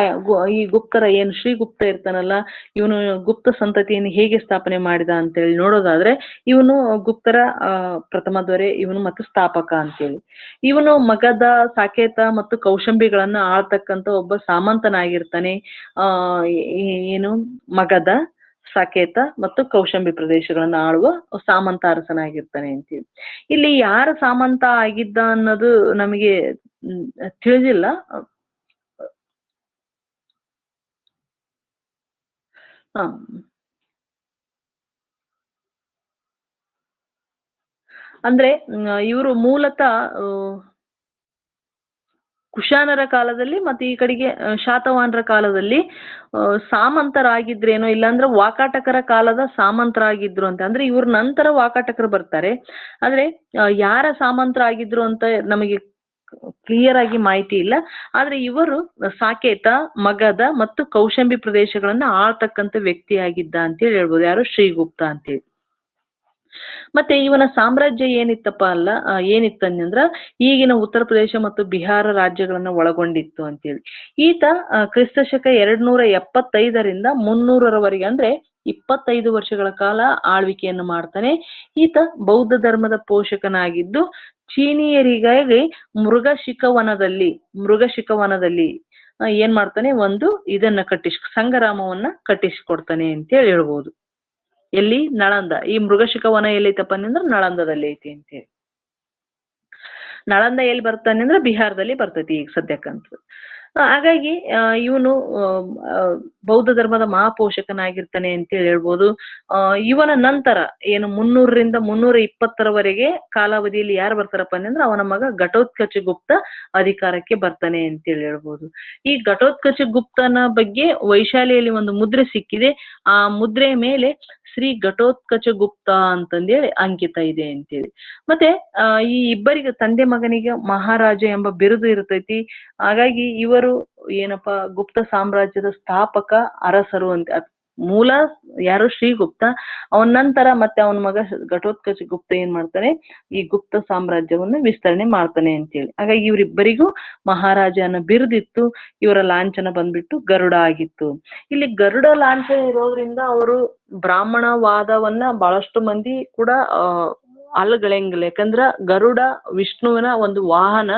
ಈ ಗುಪ್ತರ ಏನು ಶ್ರೀಗುಪ್ತ ಇರ್ತಾನಲ್ಲ, ಇವನು ಗುಪ್ತ ಸಂತತಿಯನ್ನು ಹೇಗೆ ಸ್ಥಾಪನೆ ಮಾಡಿದ ಅಂತೇಳಿ ನೋಡೋದಾದ್ರೆ, ಇವನು ಗುಪ್ತರ ಪ್ರಥಮ ದೊರೆ, ಇವನು ಮತ್ತು ಸ್ಥಾಪಕ ಅಂತೇಳಿ. ಇವನು ಮಗಧ, ಸಾಕೇತ ಮತ್ತು ಕೌಶಂಬಿಗಳನ್ನ ಆಳ್ತಕ್ಕಂಥ ಒಬ್ಬ ಸಾಮಂತನಾಗಿರ್ತಾನೆ. ಏನು ಮಗಧ, ಸಾಕೇತ ಮತ್ತು ಕೌಶಂಬಿ ಪ್ರದೇಶಗಳನ್ನ ಆಳುವ ಸಾಮಂತ ಅರಸನಾಗಿರ್ತಾನೆ ಅಂತೇಳಿ. ಇಲ್ಲಿ ಯಾರ ಸಾಮಂತ ಆಗಿದ್ದ ಅನ್ನೋದು ನಮಗೆ ತಿಳಿದಿಲ್ಲ. ಅಂದ್ರೆ ಇವರು ಮೂಲತಃ ಕುಶಾನರ ಕಾಲದಲ್ಲಿ ಮತ್ತೆ ಈ ಕಡೆಗೆ ಶಾತವಾಹನರ ಕಾಲದಲ್ಲಿ ಸಾಮಂತರಾಗಿದ್ರೇನೋ, ಇಲ್ಲಾಂದ್ರೆ ವಾಕಾಟಕರ ಕಾಲದ ಸಾಮಂತರಾಗಿದ್ರು ಅಂತ. ಅಂದ್ರೆ ಇವ್ರ ನಂತರ ವಾಕಾಟಕರು ಬರ್ತಾರೆ. ಆದ್ರೆ ಯಾರ ಸಾಮಂತರಾಗಿದ್ರು ಅಂತ ನಮಗೆ ಕ್ಲಿಯರ್ ಆಗಿ ಮಾಹಿತಿ ಇಲ್ಲ. ಆದ್ರೆ ಇವರು ಸಾಕೇತ, ಮಗಧ ಮತ್ತು ಕೌಶಂಬಿ ಪ್ರದೇಶಗಳನ್ನ ಆಳ್ತಕ್ಕಂಥ ವ್ಯಕ್ತಿಯಾಗಿದ್ದ ಅಂತೇಳಿ ಹೇಳ್ಬೋದು. ಯಾರು? ಶ್ರೀಗುಪ್ತ ಅಂತೇಳಿ. ಮತ್ತೆ ಇವನ ಸಾಮ್ರಾಜ್ಯ ಏನಿತ್ತಂದ್ರ ಈಗಿನ ಉತ್ತರ ಪ್ರದೇಶ ಮತ್ತು ಬಿಹಾರ ರಾಜ್ಯಗಳನ್ನ ಒಳಗೊಂಡಿತ್ತು ಅಂತೇಳಿ. ಈತ ಕ್ರಿಸ್ತಶಕ 275ರಿಂದ 300ರವರೆಗೆ ಅಂದ್ರೆ 25 ವರ್ಷಗಳ ಕಾಲ ಆಳ್ವಿಕೆಯನ್ನು ಮಾಡ್ತಾನೆ. ಈತ ಬೌದ್ಧ ಧರ್ಮದ ಪೋಷಕನಾಗಿದ್ದು ಚೀನಿಯರಿಗಾಗಿ ಮೃಗಶಿಖವನದಲ್ಲಿ ಏನ್ ಮಾಡ್ತಾನೆ, ಒಂದು ಇದನ್ನ ಸಂಗರಾಮವನ್ನ ಕಟ್ಟಿಸಿಕೊಡ್ತಾನೆ ಅಂತೇಳಿ ಹೇಳ್ಬೋದು. ಎಲ್ಲಿ? ನಳಂದ. ಈ ಮೃಗಶಿಖವನ ಎಲ್ಲೈತಪ್ಪ ಅಂದ್ರೆ ನಳಂದದಲ್ಲಿ ಐತಿ ಅಂತೇಳಿ. ನಳಂದ ಎಲ್ಲಿ ಬರ್ತಾನೆ ಅಂದ್ರೆ ಬಿಹಾರದಲ್ಲಿ ಬರ್ತೈತಿ ಈಗ ಸದ್ಯಕ್ಕಂತ. ಹಾಗಾಗಿ ಇವನು ಬೌದ್ಧ ಧರ್ಮದ ಮಹಾಪೋಷಕನಾಗಿರ್ತಾನೆ ಅಂತೇಳಿ ಹೇಳ್ಬೋದು. ಇವನ ನಂತರ ಏನು 300ರಿಂದ 320ರವರೆಗೆ ಕಾಲಾವಧಿಯಲ್ಲಿ ಯಾರು ಬರ್ತಾರಪ್ಪ ಅಂದ್ರೆ ಅವನ ಮಗ ಘಟೋತ್ಕಚ ಗುಪ್ತ ಅಧಿಕಾರಕ್ಕೆ ಬರ್ತಾನೆ ಅಂತೇಳಿ ಹೇಳ್ಬೋದು. ಈ ಘಟೋತ್ಕಚ ಗುಪ್ತನ ಬಗ್ಗೆ ವೈಶಾಲಿಯಲ್ಲಿ ಒಂದು ಮುದ್ರೆ ಸಿಕ್ಕಿದೆ. ಆ ಮುದ್ರೆಯ ಮೇಲೆ ಶ್ರೀ ಘಟೋತ್ಕಚ ಗುಪ್ತ ಅಂತಂದೇಳಿ ಅಂಕಿತ ಇದೆ ಅಂತೇಳಿ. ಮತ್ತೆ ಈ ಇಬ್ಬರಿಗೆ ತಂದೆ ಮಗನಿಗೆ ಮಹಾರಾಜ ಎಂಬ ಬಿರುದು ಇರ್ತೈತಿ. ಹಾಗಾಗಿ ಇವರು ಏನಪ್ಪಾ ಗುಪ್ತ ಸಾಮ್ರಾಜ್ಯದ ಸ್ಥಾಪಕ ಅರಸರು ಅಂತ. ಮೂಲ ಯಾರು? ಶ್ರೀಗುಪ್ತ. ಅವನ ನಂತರ ಮತ್ತೆ ಅವನ ಮಗ ಘಟೋತ್ಕಚ ಗುಪ್ತ ಏನ್ ಮಾಡ್ತಾನೆ, ಈ ಗುಪ್ತ ಸಾಮ್ರಾಜ್ಯವನ್ನ ವಿಸ್ತರಣೆ ಮಾಡ್ತಾನೆ ಅಂತೇಳಿ. ಹಾಗಾಗಿ ಇವರಿಬ್ಬರಿಗೂ ಮಹಾರಾಜ ಅನ್ನೋ ಬಿರುದಿತ್ತು. ಇವರ ಲಾಂಛನ ಬಂದ್ಬಿಟ್ಟು ಗರುಡ ಆಗಿತ್ತು. ಇಲ್ಲಿ ಗರುಡ ಲಾಂಛನ ಇರೋದ್ರಿಂದ ಅವರು ಬ್ರಾಹ್ಮಣವಾದವನ್ನ ಬಹಳಷ್ಟು ಮಂದಿ ಕೂಡ ಅಲ್ಲಗಳೆಂಗಿಲ್ಲ. ಯಾಕಂದ್ರ ಗರುಡ ವಿಷ್ಣುವಿನ ಒಂದು ವಾಹನ.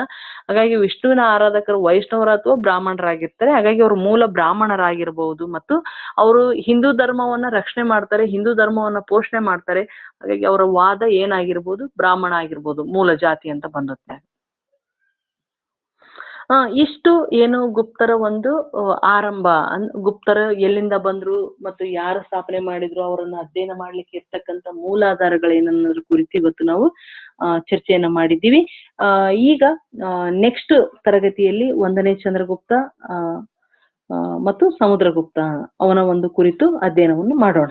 ಹಾಗಾಗಿ ವಿಷ್ಣುವಿನ ಆರಾಧಕರು ವೈಷ್ಣವರ ಅಥವಾ ಬ್ರಾಹ್ಮಣರಾಗಿರ್ತಾರೆ. ಹಾಗಾಗಿ ಅವರು ಮೂಲ ಬ್ರಾಹ್ಮಣರಾಗಿರ್ಬಹುದು ಮತ್ತು ಅವರು ಹಿಂದೂ ಧರ್ಮವನ್ನ ರಕ್ಷಣೆ ಮಾಡ್ತಾರೆ, ಹಿಂದೂ ಧರ್ಮವನ್ನ ಪೋಷಣೆ ಮಾಡ್ತಾರೆ. ಹಾಗಾಗಿ ಅವರ ವಾದ ಏನಾಗಿರ್ಬೋದು, ಬ್ರಾಹ್ಮಣ ಆಗಿರ್ಬೋದು, ಮೂಲ ಜಾತಿ ಅಂತ ಬಂದುತ್ತೆ. ಇಷ್ಟು ಏನು ಗುಪ್ತರ ಒಂದು ಆರಂಭ, ಗುಪ್ತರ ಎಲ್ಲಿಂದ ಬಂದ್ರು ಮತ್ತು ಯಾರು ಸ್ಥಾಪನೆ ಮಾಡಿದ್ರು, ಅವರನ್ನ ಅಧ್ಯಯನ ಮಾಡ್ಲಿಕ್ಕೆ ಇರ್ತಕ್ಕಂಥ ಮೂಲಾಧಾರಗಳೇನನ್ನೋದ್ರ ಕುರಿತು ಇವತ್ತು ನಾವು ಚರ್ಚೆಯನ್ನ ಮಾಡಿದ್ದೀವಿ. ಈಗ ನೆಕ್ಸ್ಟ್ ತರಗತಿಯಲ್ಲಿ 1ನೇ ಚಂದ್ರಗುಪ್ತ ಮತ್ತು ಸಮುದ್ರಗುಪ್ತ ಅವನ ಒಂದು ಕುರಿತು ಅಧ್ಯಯನವನ್ನು ಮಾಡೋಣ.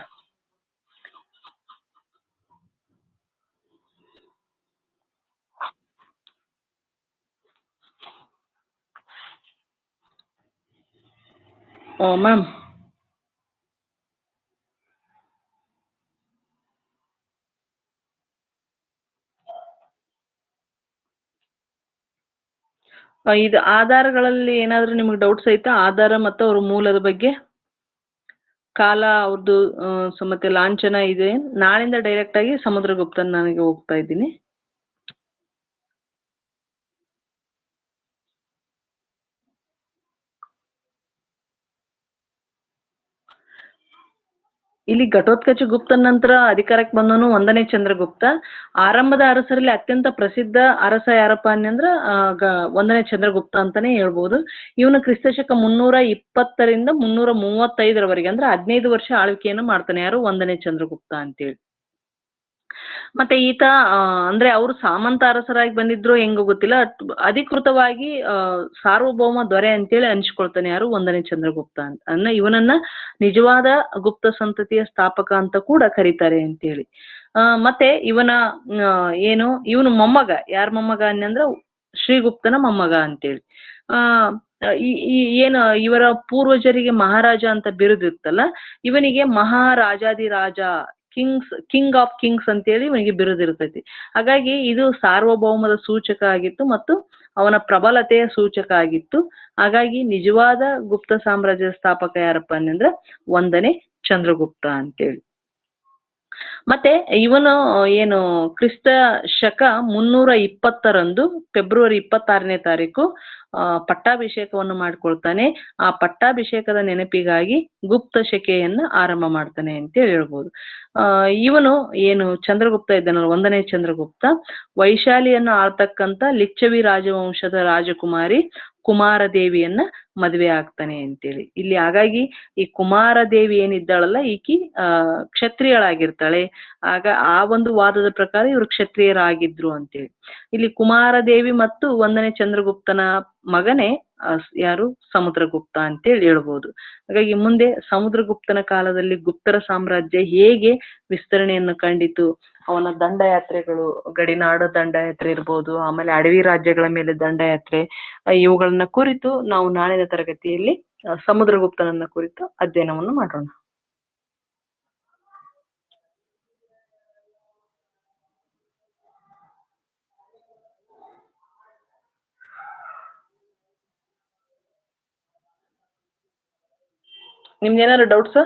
ಮ್ಯಾಮ್, ಇದು ಆಧಾರಗಳಲ್ಲಿ ಏನಾದ್ರೂ ನಿಮ್ಗೆ ಡೌಟ್ಸ್ ಐತಾ? ಆಧಾರ ಮತ್ತು ಅವ್ರ ಮೂಲದ ಬಗ್ಗೆ, ಕಾಲ ಅವ್ರದ್ದು ಮತ್ತೆ ಲಾಂಛನ ಇದೆ. ನಾಳಿಂದ ಡೈರೆಕ್ಟ್ ಆಗಿ ಸಮುದ್ರಗುಪ್ತನ್ ನನಗೆ ಹೋಗ್ತಾ ಇದ್ದೀನಿ. ಇಲ್ಲಿ ಘಟೋತ್ಕಚ ಗುಪ್ತನ ನಂತರ ಅಧಿಕಾರಕ್ಕೆ ಬಂದವನು 1ನೇ ಚಂದ್ರಗುಪ್ತ. ಆರಂಭದ ಅರಸರಲ್ಲಿ ಅತ್ಯಂತ ಪ್ರಸಿದ್ಧ ಅರಸ ಯಾರಪ್ಪ ಅಂದ್ರ 1ನೇ ಚಂದ್ರಗುಪ್ತ ಅಂತಾನೆ ಹೇಳ್ಬೋದು. ಇವನು ಕ್ರಿಸ್ತಶಕ 320ರಿಂದ 335ರವರೆಗೆ ಅಂದ್ರೆ 15 ವರ್ಷ ಆಳ್ವಿಕೆಯನ್ನು ಮಾಡ್ತಾನೆ. ಯಾರು? 1ನೇ ಚಂದ್ರಗುಪ್ತ ಅಂತೇಳಿ. ಮತ್ತೆ ಈತ ಅಂದ್ರೆ ಅವರು ಸಾಮಂತ ಅರಸರಾಗಿ ಬಂದಿದ್ರು ಹೆಂಗೋ ಗೊತ್ತಿಲ್ಲ, ಅಧಿಕೃತವಾಗಿ ಸಾರ್ವಭೌಮ ದೊರೆ ಅಂತೇಳಿ ಅನ್ಸ್ಕೊಳ್ತಾನೆ. ಯಾರು? 1ನೇ ಚಂದ್ರಗುಪ್ತ ಅಂತ. ಇವನನ್ನ ನಿಜವಾದ ಗುಪ್ತ ಸಂತತಿಯ ಸ್ಥಾಪಕ ಅಂತ ಕೂಡ ಕರೀತಾರೆ ಅಂತೇಳಿ. ಮತ್ತೆ ಇವನ ಇವನು ಮೊಮ್ಮಗ. ಯಾರ ಮೊಮ್ಮಗ ಅಂದ್ರೆ ಶ್ರೀಗುಪ್ತನ ಮೊಮ್ಮಗ ಅಂತೇಳಿ. ಏನು ಇವರ ಪೂರ್ವಜರಿಗೆ ಮಹಾರಾಜ ಅಂತ ಬಿರುದಿರ್ತಲ್ಲ, ಇವನಿಗೆ ಮಹಾರಾಜಾದಿರಾಜ, ಕಿಂಗ್ ಆಫ್ ಕಿಂಗ್ಸ್ ಅಂತೇಳಿ ಇವನಿಗೆ ಬಿರುದಿರ್ತೈತಿ. ಹಾಗಾಗಿ ಇದು ಸಾರ್ವಭೌಮದ ಸೂಚಕ ಆಗಿತ್ತು ಮತ್ತು ಅವನ ಪ್ರಬಲತೆಯ ಸೂಚಕ ಆಗಿತ್ತು. ಹಾಗಾಗಿ ನಿಜವಾದ ಗುಪ್ತ ಸಾಮ್ರಾಜ್ಯದ ಸ್ಥಾಪಕ ಯಾರಪ್ಪ ಅಂದ್ರೆ 1ನೇ ಚಂದ್ರಗುಪ್ತ ಅಂತೇಳಿ. ಮತ್ತೆ ಇವನು ಏನು ಕ್ರಿಸ್ತ ಶಕ 320ರಂದು ಫೆಬ್ರವರಿ 26ನೇ ತಾರೀಕು ಪಟ್ಟಾಭಿಷೇಕವನ್ನು ಮಾಡ್ಕೊಳ್ತಾನೆ. ಆ ಪಟ್ಟಾಭಿಷೇಕದ ನೆನಪಿಗಾಗಿ ಗುಪ್ತ ಶಕೆಯನ್ನ ಆರಂಭ ಮಾಡ್ತಾನೆ ಅಂತ ಹೇಳ್ಬೋದು. ಇವನು ಏನು ಚಂದ್ರಗುಪ್ತ ಇದ್ದಾನಲ್ಲ, 1ನೇ ಚಂದ್ರಗುಪ್ತ, ವೈಶಾಲಿಯನ್ನು ಆಳ್ತಕ್ಕಂಥ ಲಿಚ್ಚವಿ ರಾಜವಂಶದ ರಾಜಕುಮಾರಿ ಕುಮಾರದೇವಿಯನ್ನ ಮದುವೆ ಆಗ್ತಾನೆ ಅಂತೇಳಿ ಇಲ್ಲಿ. ಹಾಗಾಗಿ ಈ ಕುಮಾರದೇವಿ ಏನಿದ್ದಾಳಲ್ಲ, ಈಕಿ ಕ್ಷತ್ರಿಯಳಾಗಿರ್ತಾಳೆ. ಆಗ ಆ ಒಂದು ವಾದದ ಪ್ರಕಾರ ಇವರು ಕ್ಷತ್ರಿಯರಾಗಿದ್ರು ಅಂತೇಳಿ. ಇಲ್ಲಿ ಕುಮಾರದೇವಿ ಮತ್ತು 1ನೇ ಚಂದ್ರಗುಪ್ತನ ಮಗನೇ ಯಾರು? ಸಮುದ್ರಗುಪ್ತ ಅಂತೇಳಿ ಹೇಳ್ಬೋದು. ಹಾಗಾಗಿ ಮುಂದೆ ಸಮುದ್ರಗುಪ್ತನ ಕಾಲದಲ್ಲಿ ಗುಪ್ತರ ಸಾಮ್ರಾಜ್ಯ ಹೇಗೆ ವಿಸ್ತರಣೆಯನ್ನು ಕಂಡಿತು, ಅವನ ದಂಡಯಾತ್ರೆಗಳು, ಗಡಿನಾಡು ದಂಡಯಾತ್ರೆ ಇರ್ಬೋದು, ಆಮೇಲೆ ಅಡವಿ ರಾಜ್ಯಗಳ ಮೇಲೆ ದಂಡಯಾತ್ರೆ, ಇವುಗಳನ್ನ ಕುರಿತು ನಾವು ನಾಳಿನ ತರಗತಿಯಲ್ಲಿ ಸಮುದ್ರಗುಪ್ತನನ್ನ ಕುರಿತು ಅಧ್ಯಯನವನ್ನು ಮಾಡೋಣ. ನಿಮ್ದೇನಾದ್ರು ಡೌಟ್ಸ್?